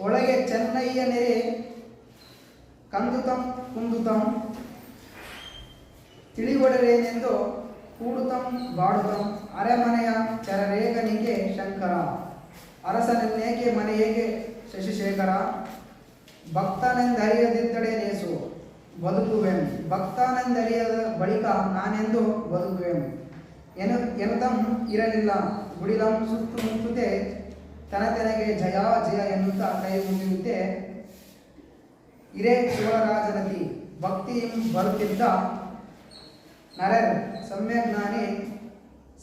ಒಳಗೆ ಚೆನ್ನಯ್ಯ ನೆರೆ ಕಂದುತಂ ಕುಂದುತಂ ತಿಳಿಗೊಡಲೇನೆಂದು ಕೂಡುತಂ ಬಾಡುತಂ ಅರೆಮನೆಯ ಚರರೇಗನಿಗೆ ಶಂಕರ ಅರಸನೆನ್ನೇಕೆ ಮನೆಯೇಗೆ ಶಶಿಶೇಖರ ಭಕ್ತನೆಂದರಿಯದಿದ್ದಡೆ ನೇಸು ಬದುಕುವೆನು ಭಕ್ತನೆಂದರಿಯದ ಬಳಿಕ ನಾನೆಂದು ಬದುಕುವೆನು ಎನ್ನುತ್ತಂ ಇರಲಿಲ್ಲ ಗುಡಿಲಂ ಸುತ್ತು ಮುತ್ತುತ್ತೆ ತನತೆನಗೆ ಜಯ ಜಯ ಎನ್ನುತ್ತಾ ಕೈ ಮುಗಿಯುತ್ತೆ ಇರೇ ಶಿವರಾಜನತಿ ಭಕ್ತಿ ಬರುತ್ತಿದ್ದ ನರರ್ ಸಮ್ಯಜ್ಞಾನಿ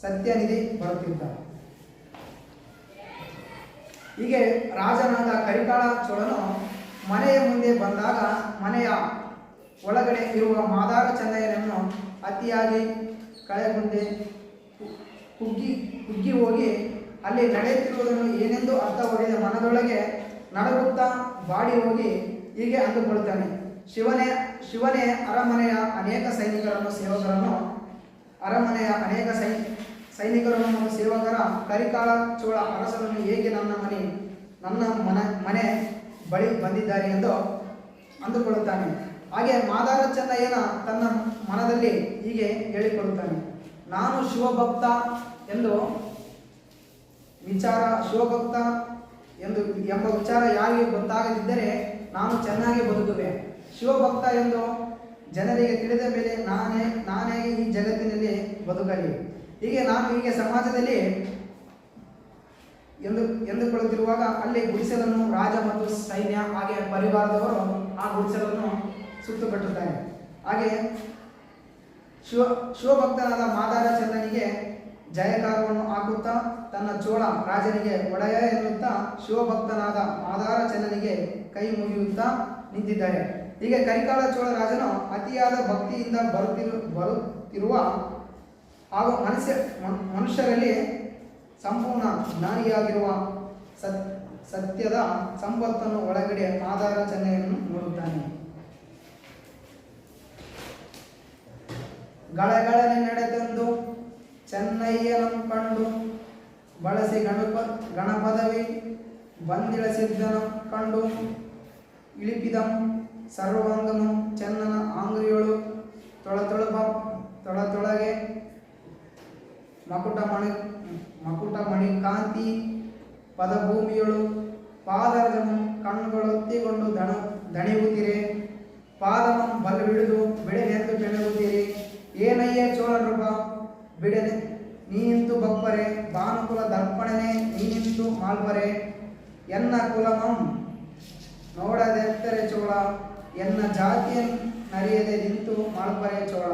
ಸತ್ಯನಿಧಿ ಬರುತ್ತಿದ್ದ. ಹೀಗೆ ರಾಜನಾದ ಕರಿಕಾಲ ಚೋಳನು ಮನೆಯ ಮುಂದೆ ಬಂದಾಗ ಮನೆಯ ಒಳಗಡೆ ಇರುವ ಮಾದಾರ ಚೆನ್ನಯ್ಯನನ್ನು ಅತಿಯಾಗಿ ಕಳೆಗುಂದೆ ಕುಗ್ಗಿ ಹೋಗಿ ಅಲ್ಲಿ ನಡೆಯುತ್ತಿರುವುದನ್ನು ಏನೆಂದು ಅರ್ಥ ಹೊಡೆದ ಮನದೊಳಗೆ ನಡುಗುತ್ತಾ ಬಾಡಿ ಹೋಗಿ ಹೀಗೆ ಅಂದುಕೊಳ್ಳುತ್ತಾನೆ. ಶಿವನೇ ಅರಮನೆಯ ಅನೇಕ ಸೈನಿಕರನ್ನು ಮತ್ತು ಸೇವಕರ ಕರಿಕಾಲ ಚೋಳ ಅರಸನನ್ನು ಹೇಗೆ ನನ್ನ ಮನೆ ಬಳಿ ಬಂದಿದ್ದಾರೆ ಎಂದು ಅಂದುಕೊಳ್ಳುತ್ತಾನೆ. ಹಾಗೆ ಮಾದಾರ ಚೆನ್ನಯ್ಯನ ತನ್ನ ಮನದಲ್ಲಿ ಹೀಗೆ ಹೇಳಿಕೊಳ್ಳುತ್ತಾನೆ, ನಾನು ಶಿವಭಕ್ತ ಎಂಬ ವಿಚಾರ ಯಾರಿಗೆ ಗೊತ್ತಾಗದಿದ್ದರೆ ನಾನು ಚೆನ್ನಾಗಿ ಬದುಕುವೆ. ಶಿವಭಕ್ತ ಎಂದು ಜನರಿಗೆ ತಿಳಿದ ಮೇಲೆ ನಾನೇ ಈ ಜಗತ್ತಿನಲ್ಲಿ ಬದುಕಲಿ. ಹೀಗೆ ಸಮಾಜದಲ್ಲಿ ಎಂದುಕೊಳ್ಳುತ್ತಿರುವಾಗ ಅಲ್ಲಿ ಗುಡಿಸಲನ್ನು ರಾಜ ಮತ್ತು ಸೈನ್ಯ ಹಾಗೆ ಪರಿವಾರದವರು ಆ ಗುಡಿಸಲನ್ನು ಸುತ್ತು ಕಟ್ಟುತ್ತಾರೆ. ಹಾಗೆ ಶಿವಭಕ್ತನಾದ ಮಾದಾರ ಚನ್ನನಿಗೆ ಜಯಕಾರವನ್ನು ಹಾಕುತ್ತಾ ತನ್ನ ಚೋಳ ರಾಜನಿಗೆ ಒಡೆಯ ಎನ್ನುತ್ತಾ ಶಿವಭಕ್ತನಾದ ಮಾದಾರ ಚನ್ನನಿಗೆ ಕೈ ಮುಗಿಯುತ್ತಾ ನಿಂತಿದ್ದಾರೆ. ಹೀಗೆ ಕರಿಕಾಲ ಚೋಳ ರಾಜನು ಅತಿಯಾದ ಭಕ್ತಿಯಿಂದ ಬರುತ್ತಿರುವ ಹಾಗೂ ಮನುಷ್ಯರಲ್ಲಿ ಸಂಪೂರ್ಣ ಜ್ಞಾನಿಯಾಗಿರುವ ಸತ್ಯದ ಸಂಪತ್ತನ್ನು ಒಳಗಡೆ ಮಾದಾರ ಚೆನ್ನಯ್ಯನನ್ನು ನೋಡುತ್ತಾನೆ. ಗಳಗಳನೆ ನಡೆದೆಂದು ಚೆನ್ನಯ್ಯನಂ ಕಂಡು ಬಳಸಿ ಗಣಪದವಿ ಬಂದಿಳಿಸಿದ್ದನು ಕಂಡು ಇಳಿಪಿದಂ ಸರ್ವಾಂಗಮಂ ಚೆನ್ನನ ಆಂಗ್ರಿಯೊಳು ತೊಳತೊಳಗೆ ಮಕುಟಮಣಿ ಕಾಂತಿ ಪದಭೂಮಿಯೊಳು ಪಾದರಜಮಂ ಕಣ್ಣುಗಳೊತ್ತಿಕೊಂಡು ದಣಿಯುತ್ತಿರೆ ಪಾದಮಂ ಬಲು ಹಿಡಿದು ಬಿಡೆನೆಂದು ಬೆಣಗುತ್ತೀರಿ ಏನಯ್ಯ ಚೋಳ ನೃಪ ಬಿಡನೆ ನೀನಿಂತು ಬಪ್ಪರೆ ಭಾನುಕುಲ ದರ್ಪಣನೆ ನೀನಿಂತು ಮಾಲ್ಪರೆ ಎನ್ನ ಕುಲಮಂ ನೋಡದೆತ್ತರೆ ಚೋಳ ಎನ್ನ ಜಾತಿಯನ್ನು ನರಿಯದೆ ನಿಂತು ಮಾಲ್ಪರೆ ಚೋಳ.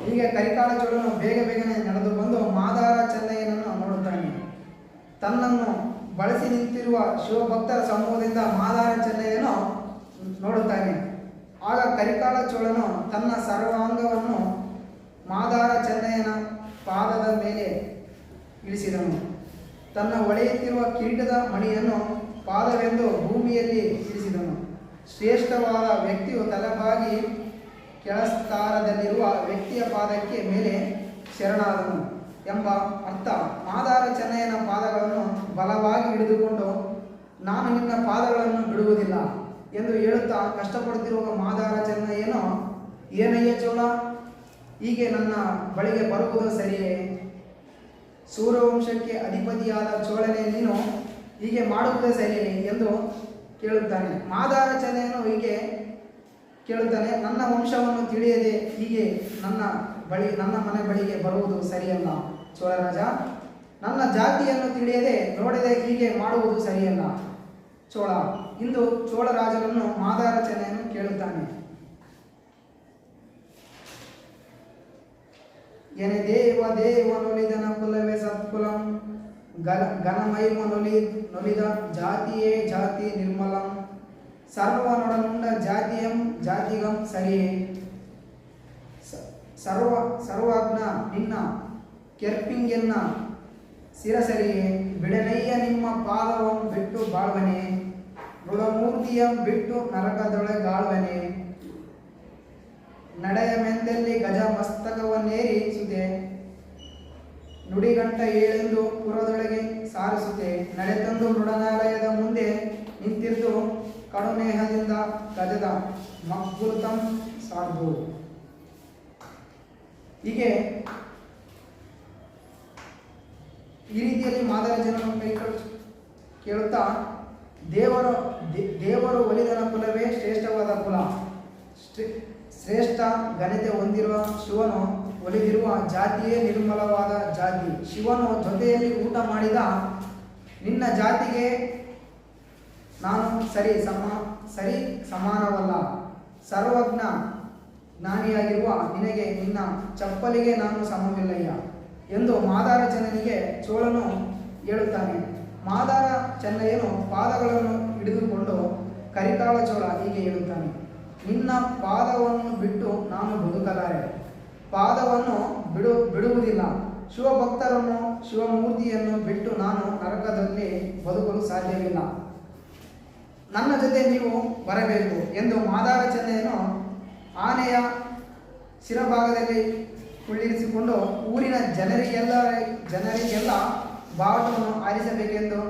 ಹೀಗೆ ಕರಿಕಾಲ ಚೋಳನು ಬೇಗನೆ ನಡೆದು ಬಂದು ಮಾದಾರ ಚೆನ್ನಯ್ಯನನ್ನು ನೋಡುತ್ತಾನೆ. ತನ್ನನ್ನು ಬಳಸಿ ನಿಂತಿರುವ ಶಿವಭಕ್ತರ ಸಮೂಹದಿಂದ ಮಾದಾರ ಚೆನ್ನಯ್ಯನು ನೋಡುತ್ತಾನೆ. ಆಗ ಕರಿಕಾಲ ಚೋಳನು ತನ್ನ ಸರ್ವಾಂಗವನ್ನು ಮಾದಾರ ಚೆನ್ನಯ್ಯನ ಪಾದದ ಮೇಲೆ ಇಳಿಸಿದನು. ತನ್ನ ಒಳೆಯುತ್ತಿರುವ ಕಿರೀಟದ ಮಣಿಯನ್ನು ಪಾದವೆಂದು ಭೂಮಿಯಲ್ಲಿ ಇಳಿಸಿದನು. ಶ್ರೇಷ್ಠವಾದ ವ್ಯಕ್ತಿಯು ತಲೆಬಾಗಿ ಕೆಳಸ್ತಾರದಲ್ಲಿರುವ ವ್ಯಕ್ತಿಯ ಪಾದಕ್ಕೆ ಮೇಲೆ ಶರಣಾದನು ಎಂಬ ಅರ್ಥ. ಮಾದಾರ ಚೆನ್ನಯ್ಯನ ಪಾದಗಳನ್ನು ಬಲವಾಗಿ ಹಿಡಿದುಕೊಂಡು ನಾನು ನಿನ್ನ ಪಾದಗಳನ್ನು ಬಿಡುವುದಿಲ್ಲ ಎಂದು ಹೇಳುತ್ತಾ ಕಷ್ಟಪಡುತ್ತಿರುವ ಮಾದಾರ ಚೆನ್ನಯ್ಯನು ಏನಯ್ಯ ಚೋಳ ಹೀಗೆ ನನ್ನ ಬಳಿಗೆ ಬರುವುದು ಸರಿಯೇ? ಸೂರ್ಯವಂಶಕ್ಕೆ ಅಧಿಪತಿಯಾದ ಚೋಳನೇ, ನೀನು ಹೀಗೆ ಮಾಡುವುದೇ ಸರಿಯೇ ಎಂದು ಕೇಳುತ್ತಾನೆ. ಮಾದಾರ ಚೆನ್ನಯ್ಯನು ಹೀಗೆ ಕೇಳುತ್ತಾನೆ, ನನ್ನ ವಂಶವನ್ನು ತಿಳಿಯದೆ ಹೀಗೆ ನನ್ನ ಮನೆ ಬಳಿಗೆ ಬರುವುದು ಸರಿಯಲ್ಲ ಚೋಳರಾಜ. ನನ್ನ ಜಾತಿಯನ್ನು ತಿಳಿಯದೆ ನೋಡದೆ ಹೀಗೆ ಮಾಡುವುದು ಸರಿಯಲ್ಲ ಚೋಳ. ಇಂದು ಚೋಳರಾಜನನ್ನು ಮಾದಾರ ಚೆನ್ನಯ್ಯನು ಕೇಳುತ್ತಾನೆ. ಎನೆ ದೇವನೊಲಿದನ ಕುಲವೇ ಸತ್ಕುಲಂ, ಘನಮೈಮ ನೊಲಿದ ಜಾತಿಯೇ ಜಾತಿ ನಿರ್ಮಲಂ, ಸರ್ವನೊಡನುಂಡ ಜಾತಿಗಂ ಸರಿಯೇ? ಸರ್ವಜ್ಞ ನಿನ್ನ ಕೆರ್ಪಿಂಗೆನ್ನ ಸಿರಸರಿಯೇ? ಬಿಡನಯ್ಯ ನಿಮ್ಮ ಪಾದವಂ ಬಿಟ್ಟು ಬಾಳ್ವನೆ, ಮೃಡಮೂರ್ತಿಯಂ ಬಿಟ್ಟು ನರಕದೊಳಗಾಳ್ವನೆ, ನಡೆಯ ಮೆಂದಲ್ಲಿ ಗಜ ಮಸ್ತಕವನ್ನೇರಿಸುತ್ತೆ, ನುಡಿಗಂಟ ಏಳೆಂದು ಪುರದೊಳಗೆ ಸಾರಿಸುತ್ತೆ, ನಡೆತಂದು ಮೃಡನಾಲಯದ ಮುಂದೆ ನಿಂತಿರ್ದು ಕಡುನೇಹದಿಂದ ಗಜದ ಮಗ್ಗುರುತಂ ಸಾರ್ದು. ಹೀಗೆ ಈ ರೀತಿಯಲ್ಲಿ ಮಾದರ ಜನರನ್ನು ಕೈ ಕೇಳುತ್ತಾ, ದೇವರು ಒಲಿದನ ಕುಲವೇ ಶ್ರೇಷ್ಠವಾದ ಕುಲ, ಶ್ರೇಷ್ಠ ಘನತೆ ಹೊಂದಿರುವ ಶಿವನು ಒಲಿದಿರುವ ಜಾತಿಯೇ ನಿರ್ಮಲವಾದ ಜಾತಿ. ಶಿವನು ಜೊತೆಯಲ್ಲಿ ಊಟ ಮಾಡಿದ ನಿನ್ನ ಜಾತಿಗೆ ನಾನು ಸರಿ ಸಮಾನವಲ್ಲ. ಸರ್ವಜ್ಞ ಜ್ಞಾನಿಯಾಗಿರುವ ನಿನಗೆ ನಿನ್ನ ಚಪ್ಪಲಿಗೆ ನಾನು ಸಮವಿಲ್ಲಯ್ಯ ಎಂದು ಮಾದಾರ ಚೆನ್ನನಿಗೆ ಚೋಳನು ಹೇಳುತ್ತಾನೆ. ಮಾದಾರ ಚೆನ್ನಯ್ಯನು ಪಾದಗಳನ್ನು ಹಿಡಿದುಕೊಂಡು ಕರಿಕಾಲ ಚೋಳ ಹೀಗೆ ಹೇಳುತ್ತಾನೆ, ನಿನ್ನ ಪಾದವನ್ನು ಬಿಟ್ಟು ನಾನು ಬದುಕಲಾರೆ, ಪಾದವನ್ನು ಬಿಡುವುದಿಲ್ಲ. ಶಿವಭಕ್ತರನ್ನು ಶಿವಮೂರ್ತಿಯನ್ನು ಬಿಟ್ಟು ನಾನು ನರಕದಲ್ಲಿ ಬದುಕಲು ಸಾಧ್ಯವಿಲ್ಲ. ನನ್ನ ಜೊತೆ ನೀವು ಬರಬೇಕು ಎಂದು ಮಾದಾರ ಚೆನ್ನಯ್ಯನು ಆನೆಯ ಶಿರಭಾಗದಲ್ಲಿ ಕುಳ್ಳಿರಿಸಿಕೊಂಡು ಊರಿನ ಜನರಿಗೆಲ್ಲ ಬಾವುಟವನ್ನು ಆರಿಸಬೇಕೆಂದು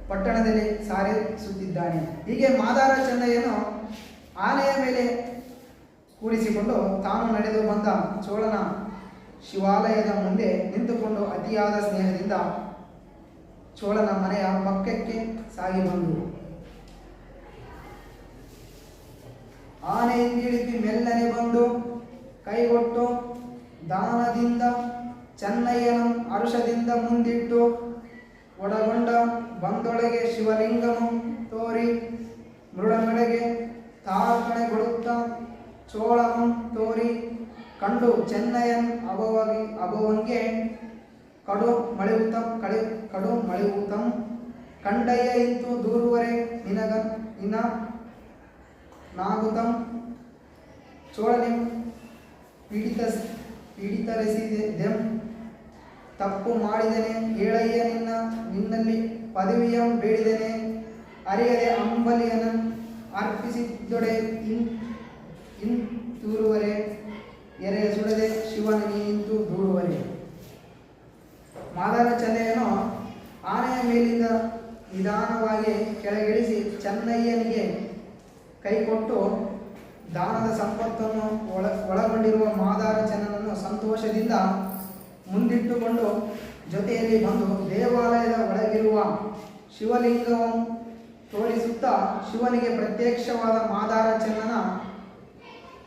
ಪಟ್ಟಣದಲ್ಲಿ ಸಾರಿಸುತ್ತಿದ್ದಾನೆ. ಹೀಗೆ ಮಾದಾರ ಚೆನ್ನಯ್ಯನು ಆನೆಯ ಮೇಲೆ ಕೂರಿಸಿಕೊಂಡು ತಾನು ನಡೆದು ಬಂದ ಚೋಳನ ಶಿವಾಲಯದ ಮುಂದೆ ನಿಂತುಕೊಂಡು ಅತಿಯಾದ ಸ್ನೇಹದಿಂದ ಚೋಳನ ಮನೆಯ ಪಕ್ಕಕ್ಕೆ ಸಾಗಿ ಬಂದು ಆನೆಯಿಂದಿಳಿದು ಮೆಲ್ಲನೆ ಬಂದು ಕೈಗೊಟ್ಟು ದಾನದಿಂದ ಚೆನ್ನಯ್ಯನ ಹರುಷದಿಂದ ಮುಂದಿಟ್ಟು ಒಡಗೊಂಡ ಬಂದೊಳಗೆ ಶಿವಲಿಂಗನು ತೋರಿ ಮೃಡಮೆಡೆಗೆ ತಾರ್ಪಣೆಗೊಡುತ್ತಾ ಚೋಳವಂ ತೋರಿ ಕಂಡು ಚೆನ್ನಯ್ಯನ್ ಅಭವಂಗೆ ಕಡು ಮಳೆಯುತ್ತಂ ಕಂಡಯ್ಯ ಇಂತು ದೂರುವರೆ ನಿನ ನಾಗುತ್ತಂ ಚೋಳನೆ ಪೀಡಿತರಿಸಿದೆಂ ತಪ್ಪು ಮಾಡಿದನೆ ಹೇಳಯ್ಯ ನಿನ್ನಲ್ಲಿ ಪದವಿಯಂ ಬೇಡಿದನೆ ಅರಿಯದೆ ಅಂಬಲಿಯನ ಅರ್ಪಿಸಿದೊಡೆ ತೂರುವರೆ ಎರೆಯ ಸುಡದೆ ಶಿವನ ನಿಂತು ದೂರುವರೆ. ಮಾದಾರ ಚೆನ್ನಯ್ಯನು ಆನೆಯ ಮೇಲಿಂದ ನಿಧಾನವಾಗಿ ಕೆಳಗಿಳಿಸಿ ಚೆನ್ನಯ್ಯನಿಗೆ ಕೈಕೊಟ್ಟು ದಾನದ ಸಂಪತ್ತನ್ನು ಒಳಗೊಂಡಿರುವ ಮಾದಾರ ಚೆನ್ನನನ್ನು ಸಂತೋಷದಿಂದ ಮುಂದಿಟ್ಟುಕೊಂಡು ಜೊತೆಯಲ್ಲಿ ಬಂದು ದೇವಾಲಯದ ಒಳಗಿರುವ ಶಿವಲಿಂಗವನ್ನು ತೋರಿಸುತ್ತಾ ಶಿವನಿಗೆ ಪ್ರತ್ಯಕ್ಷವಾದ ಮಾದಾರ ಚೆನ್ನನ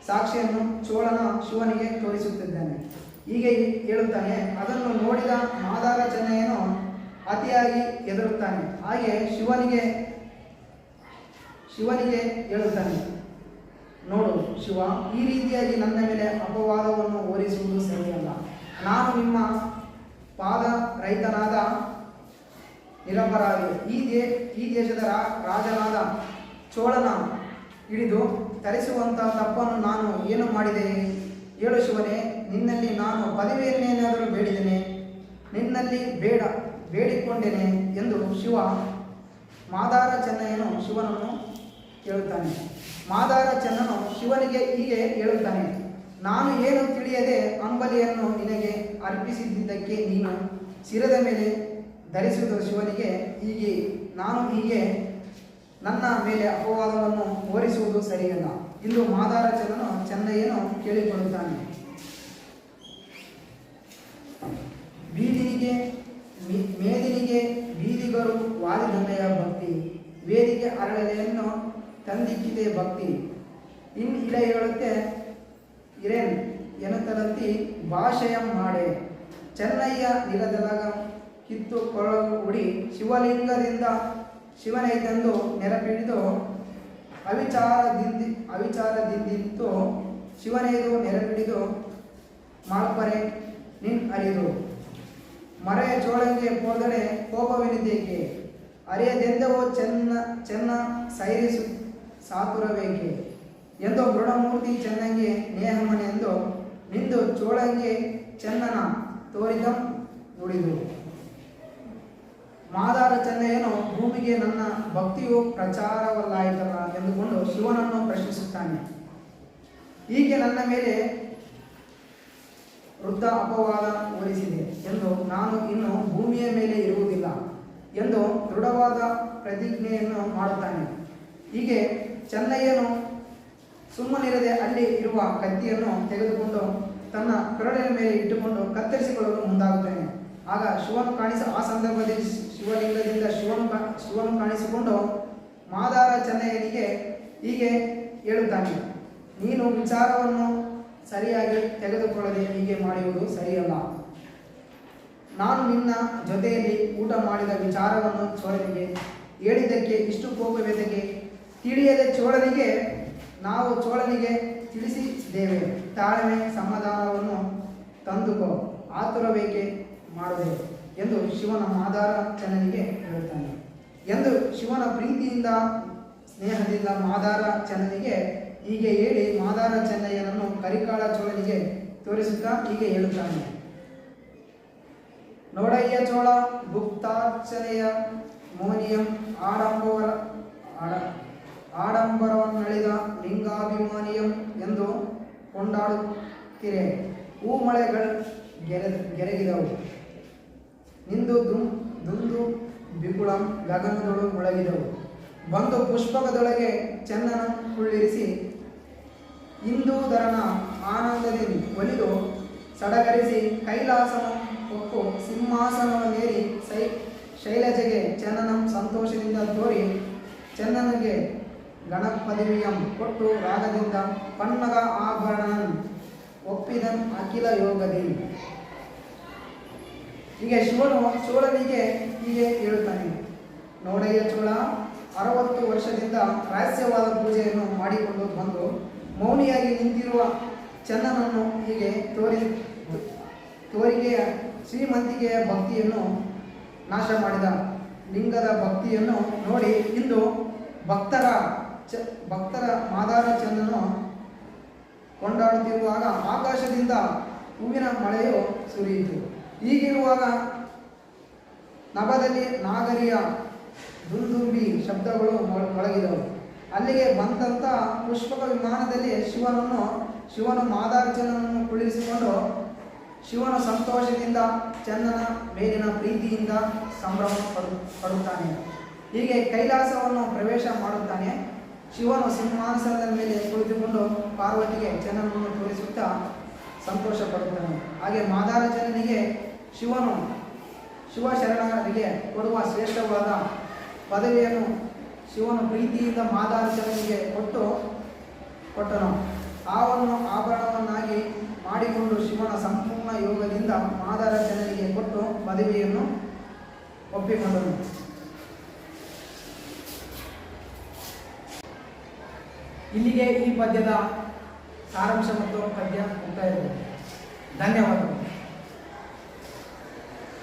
ಸಾಕ್ಷಿಯನ್ನು ಚೋಳನ ಶಿವನಿಗೆ ತೋರಿಸುತ್ತಿದ್ದಾನೆ. ಹೀಗೆ ಹೇಳುತ್ತಾನೆ. ಅದನ್ನು ನೋಡಿದ ಮಾದಾರ ಚೆನ್ನಯ್ಯನು ಅತಿಯಾಗಿ ಹೆದರುತ್ತಾನೆ. ಹಾಗೆ ಶಿವನಿಗೆ ಹೇಳುತ್ತಾನೆ, ನೋಡು ಶಿವ, ಈ ರೀತಿಯಾಗಿ ನನ್ನ ಮೇಲೆ ಅಪವಾದವನ್ನು ಹೊರಿಸುವುದು ಸರಿಯಲ್ಲ. ನಾನು ನಿಮ್ಮ ಪಾದ ರೈತನಾದ ನಿರಪರಾಧಿ. ಈ ದೇಶದ ರಾಜನಾದ ಚೋಳನ ಹಿಡಿದು ತರಿಸುವಂಥ ತಪ್ಪನ್ನು ನಾನು ಏನು ಮಾಡಿದೆ? ಹೇಳು ಶಿವನೇ, ನಿನ್ನಲ್ಲಿ ನಾನು ಪದವಿಯನ್ನೇನಾದರೂ ಬೇಡಿದ್ದೇನೆ? ನಿನ್ನಲ್ಲಿ ಬೇಡಿಕೊಂಡೇನೆ ಎಂದು ಮಾದಾರ ಚೆನ್ನಯ್ಯನು ಶಿವನನ್ನು ಕೇಳುತ್ತಾನೆ. ಮಾದಾರ ಚೆನ್ನನು ಶಿವನಿಗೆ ಹೀಗೆ ಹೇಳುತ್ತಾನೆ, ನಾನು ಏನು ತಿಳಿಯದೆ ಅಂಬಲಿಯನ್ನು ನಿನಗೆ ಅರ್ಪಿಸಿದ್ದಕ್ಕೆ ನೀನು ಶಿರದ ಮೇಲೆ ಧರಿಸಿದ ಶಿವನಿಗೆ ನಾನು ಹೀಗೆ ನನ್ನ ಮೇಲೆ ಅಪವಾದವನ್ನು ಹೊರಿಸುವುದು ಸರಿಯಲ್ಲ ಎಂದು ಮಾದಾರ ಚೆನ್ನಯ್ಯನು ಕೇಳಿಕೊಳ್ಳುತ್ತಾನೆ. ಮೇದಿನಿಗೆ ಬೀದಿಗರು ವಾದಿದೊಂದೆಯ ಭಕ್ತಿ, ವೇದಿಕೆ ಅರಳೆಲೆಯನ್ನು ತಂದಿಕ್ಕಿದೆ ಭಕ್ತಿ. ಇನ್ ಇಳೆ ಹೇಳುತ್ತೆ ಇರೇನ್ ಎನ್ನುತ್ತಲಂತಿ ಭಾಷೆಯ ಮಾಡೆ, ಚೆನ್ನಯ್ಯ ನಿಲದಲಗ ಕಿತ್ತು ಕೊಳಗು ಉಡಿ, ಶಿವಲಿಂಗದಿಂದ ಶಿವನೈತೆಂದು ನೆರಪಿಡಿದು ಅವಿಚಾರದಿಂದಿತ್ತು, ಶಿವನೈದು ನೆರಪಿಡಿದು ಮಾಳ್ಪರೆ ನಿನ್ ಅರಿದು, ಮರೆಯ ಚೋಳಂಗೆ ಹೋದರೆ ಕೋಪವೆನಿದ್ದೇಕೆ, ಅರಿಯದೆಂದವೋ ಚೆನ್ನ ಸೈರಿಸು ಸಾತುರವೇಕೆ, ಎಂದು ಮೃಡಮೂರ್ತಿ ಚೆನ್ನಂಗೆ ನೇಹಮನೆಂದು ನಿಂದು ಚೋಳಂಗೆ ಚೆನ್ನನ ತೋರಿದಂ ನುಡಿದು. ಮಾದಾರ ಚೆನ್ನಯ್ಯನು ಭೂಮಿಗೆ ನನ್ನ ಭಕ್ತಿಯು ಪ್ರಚಾರವಲ್ಲಾಯಿತಲ್ಲ ಎಂದುಕೊಂಡು ಶಿವನನ್ನು ಪ್ರಶ್ನಿಸುತ್ತಾನೆ. ಹೀಗೆ ನನ್ನ ಮೇಲೆ ವೃದ್ಧ ಅಪವಾದ ಹೊರಿಸಿದೆ ಎಂದು ನಾನು ಇನ್ನು ಭೂಮಿಯ ಮೇಲೆ ಇರುವುದಿಲ್ಲ ಎಂದು ದೃಢವಾದ ಪ್ರತಿಜ್ಞೆಯನ್ನು ಮಾಡುತ್ತಾನೆ. ಹೀಗೆ ಚೆನ್ನಯ್ಯನು ಸುಮ್ಮನಿರದೆ ಅಲ್ಲಿ ಇರುವ ಕತ್ತಿಯನ್ನು ತೆಗೆದುಕೊಂಡು ತನ್ನ ಕೊರಳಿನ ಮೇಲೆ ಇಟ್ಟುಕೊಂಡು ಕತ್ತರಿಸಿಕೊಳ್ಳಲು ಮುಂದಾಗುತ್ತಾನೆ. ಆಗ ಆ ಸಂದರ್ಭದಲ್ಲಿ ಶಿವಲಿಂಗದಿಂದ ಶಿವನು ಕಾಣಿಸಿಕೊಂಡು ಮಾದಾರ ಚೆನ್ನಯ್ಯನಿಗೆ ಹೀಗೆ ಹೇಳುತ್ತಾನೆ, ನೀನು ವಿಚಾರವನ್ನು ಸರಿಯಾಗಿ ತೆಗೆದುಕೊಳ್ಳದೆ ಹೀಗೆ ಮಾಡುವುದು ಸರಿಯಲ್ಲ. ನಾನು ನಿನ್ನ ಜೊತೆಯಲ್ಲಿ ಊಟ ಮಾಡಿದ ವಿಚಾರವನ್ನು ಚೋಳನಿಗೆ ಹೇಳಿದ್ದಕ್ಕೆ ಇಷ್ಟು ಕೋಪವೆದಕ್ಕೆ ತಿಳಿಯದೆ ನಾವು ಚೋಳನಿಗೆ ತಿಳಿಸಿದ್ದೇವೆ. ತಾಳ್ಮೆ ಸಮಾಧಾನವನ್ನು ತಂದುಕೋ, ಆತುರವೇಕೆ ಮಾಡುವೆ ಎಂದು ಶಿವನ ಮಾದಾರ ಚೆನ್ನನಿಗೆ ಹೇಳುತ್ತಾನೆ. ಎಂದು ಶಿವನ ಪ್ರೀತಿಯಿಂದ ಸ್ನೇಹದಿಂದ ಮಾದಾರ ಚೆನ್ನನಿಗೆ ಹೀಗೆ ಹೇಳಿ ಮಾದಾರ ಚೆನ್ನಯ್ಯನನ್ನು ಕರಿಕಾಳ ಚೋಳನಿಗೆ ತೋರಿಸುತ್ತಾ ಹೀಗೆ ಹೇಳುತ್ತಾನೆ. ನೋಡಯ್ಯ ಚೋಳ ಗುಪ್ತಾರ್ಚನೆಯ ಮೋನಿಯಂ ಆಡಂಬರವನ್ನಳಿದ ಲಿಂಗಾಭಿಮಾನಿಯಂ ಎಂದು ಕೊಂಡಾಡುತ್ತಿರೆ. ಹೂಮಳೆಗಳು ಗೆರಗಿದವು, ನಿಂದು ದುಂದು ಬಿಗುಳಂ ಗಗನದೊಳು ಮುಳಗಿದವು. ಬಂದು ಪುಷ್ಪಕದೊಳಗೆ ಚೆನ್ನನ ಕುಳ್ಳಿರಿಸಿ ಇಂದೂಧರನ ಆನಂದದಿಂದ ಒಲಿದು ಸಡಗರಿಸಿ ಕೈಲಾಸನ ಹೊಕ್ಕು ಸಿಂಹಾಸನವನ್ನೇರಿ ಶೈಲಜೆಗೆ ಚೆನ್ನನ ಸಂತೋಷದಿಂದ ತೋರಿ ಚೆನ್ನನಿಗೆ ಗಣಪದವಿಯಂ ಕೊಟ್ಟು ರಾಗದಿಂದ ಪನ್ನಗ ಆಭರಣನ್ ಒಪ್ಪಿದನ್ ಅಖಿಲ ಯೋಗದಿ. ಹೀಗೆ ಶಿವನು ಚೋಳನಿಗೆ ಹೀಗೆ ಹೇಳುತ್ತಾನೆ, ನೋಡಯ್ಯ ಚೋಳ 60 ವರ್ಷದಿಂದ ರಹಸ್ಯವಾದ ಪೂಜೆಯನ್ನು ಮಾಡಿಕೊಂಡು ಬಂದು ಮೌನಿಯಾಗಿ ನಿಂತಿರುವ ಚೆನ್ನನನ್ನು ಹೀಗೆ ತೋರಿಗೆಯ ಶ್ರೀಮಂತಿಕೆಯ ಭಕ್ತಿಯನ್ನು ನಾಶ ಮಾಡಿದ ಲಿಂಗದ ಭಕ್ತಿಯನ್ನು ನೋಡಿ ಇಂದು ಭಕ್ತರ ಮಾದಾರ ಚೆನ್ನನು ಕೊಂಡಾಡುತ್ತಿರುವಾಗ ಆಕಾಶದಿಂದ ಹೂವಿನ ಮಳೆಯು ಸುರಿಯಿತು. ಹೀಗಿರುವಾಗ ನಭದಲ್ಲಿ ನಾಗರಿಯ ದುಂದುಂಬಿ ಶಬ್ದಗಳು ಮೊಳಗಿದವು. ಅಲ್ಲಿಗೆ ಬಂದಂಥ ಪುಷ್ಪಕ ವಿಮಾನದಲ್ಲಿ ಶಿವನು ಮಾದಾರ ಚೆನ್ನನನ್ನು ಕುಳ್ಳಿರಿಸಿಕೊಂಡು ಶಿವನ ಸಂತೋಷದಿಂದ ಚೆನ್ನನ ಮೇಲಿನ ಪ್ರೀತಿಯಿಂದ ಸಂಭ್ರಮ ಪಡುತ್ತಾನೆ. ಹೀಗೆ ಕೈಲಾಸವನ್ನು ಪ್ರವೇಶ ಮಾಡುತ್ತಾನೆ. ಶಿವನು ಸಿಂಹಾಸನದ ಮೇಲೆ ಕುಳಿತುಕೊಂಡು ಪಾರ್ವತಿಗೆ ಚೆನ್ನನನ್ನು ತೋರಿಸುತ್ತಾ ಸಂತೋಷ ಪಡುತ್ತಾನೆ. ಹಾಗೆ ಮಾದಾರ ಚೆನ್ನನಿಗೆ ಶಿವಶರಣರಿಗೆ ಕೊಡುವ ಶ್ರೇಷ್ಠವಾದ ಪದವಿಯನ್ನು ಶಿವನು ಪ್ರೀತಿಯಿಂದ ಮಾದಾರ ಚೆನ್ನನಿಗೆ ಕೊಟ್ಟನು. ಆವನ್ನು ಆಭರಣವನ್ನಾಗಿ ಮಾಡಿಕೊಂಡು ಶಿವನ ಸಂಪೂರ್ಣ ಯೋಗದಿಂದ ಮಾದಾರ ಚೆನ್ನನಿಗೆ ಕೊಟ್ಟು ಪದವಿಯನ್ನು ಒಪ್ಪಿಕೊಂಡನು. ಇಲ್ಲಿಗೆ ಈ ಪದ್ಯದ ಸಾರಾಂಶ ಮತ್ತು ಪದ್ಯ ಮುಕ್ತಾಯವಾಗಿದೆ. ಧನ್ಯವಾದಗಳು.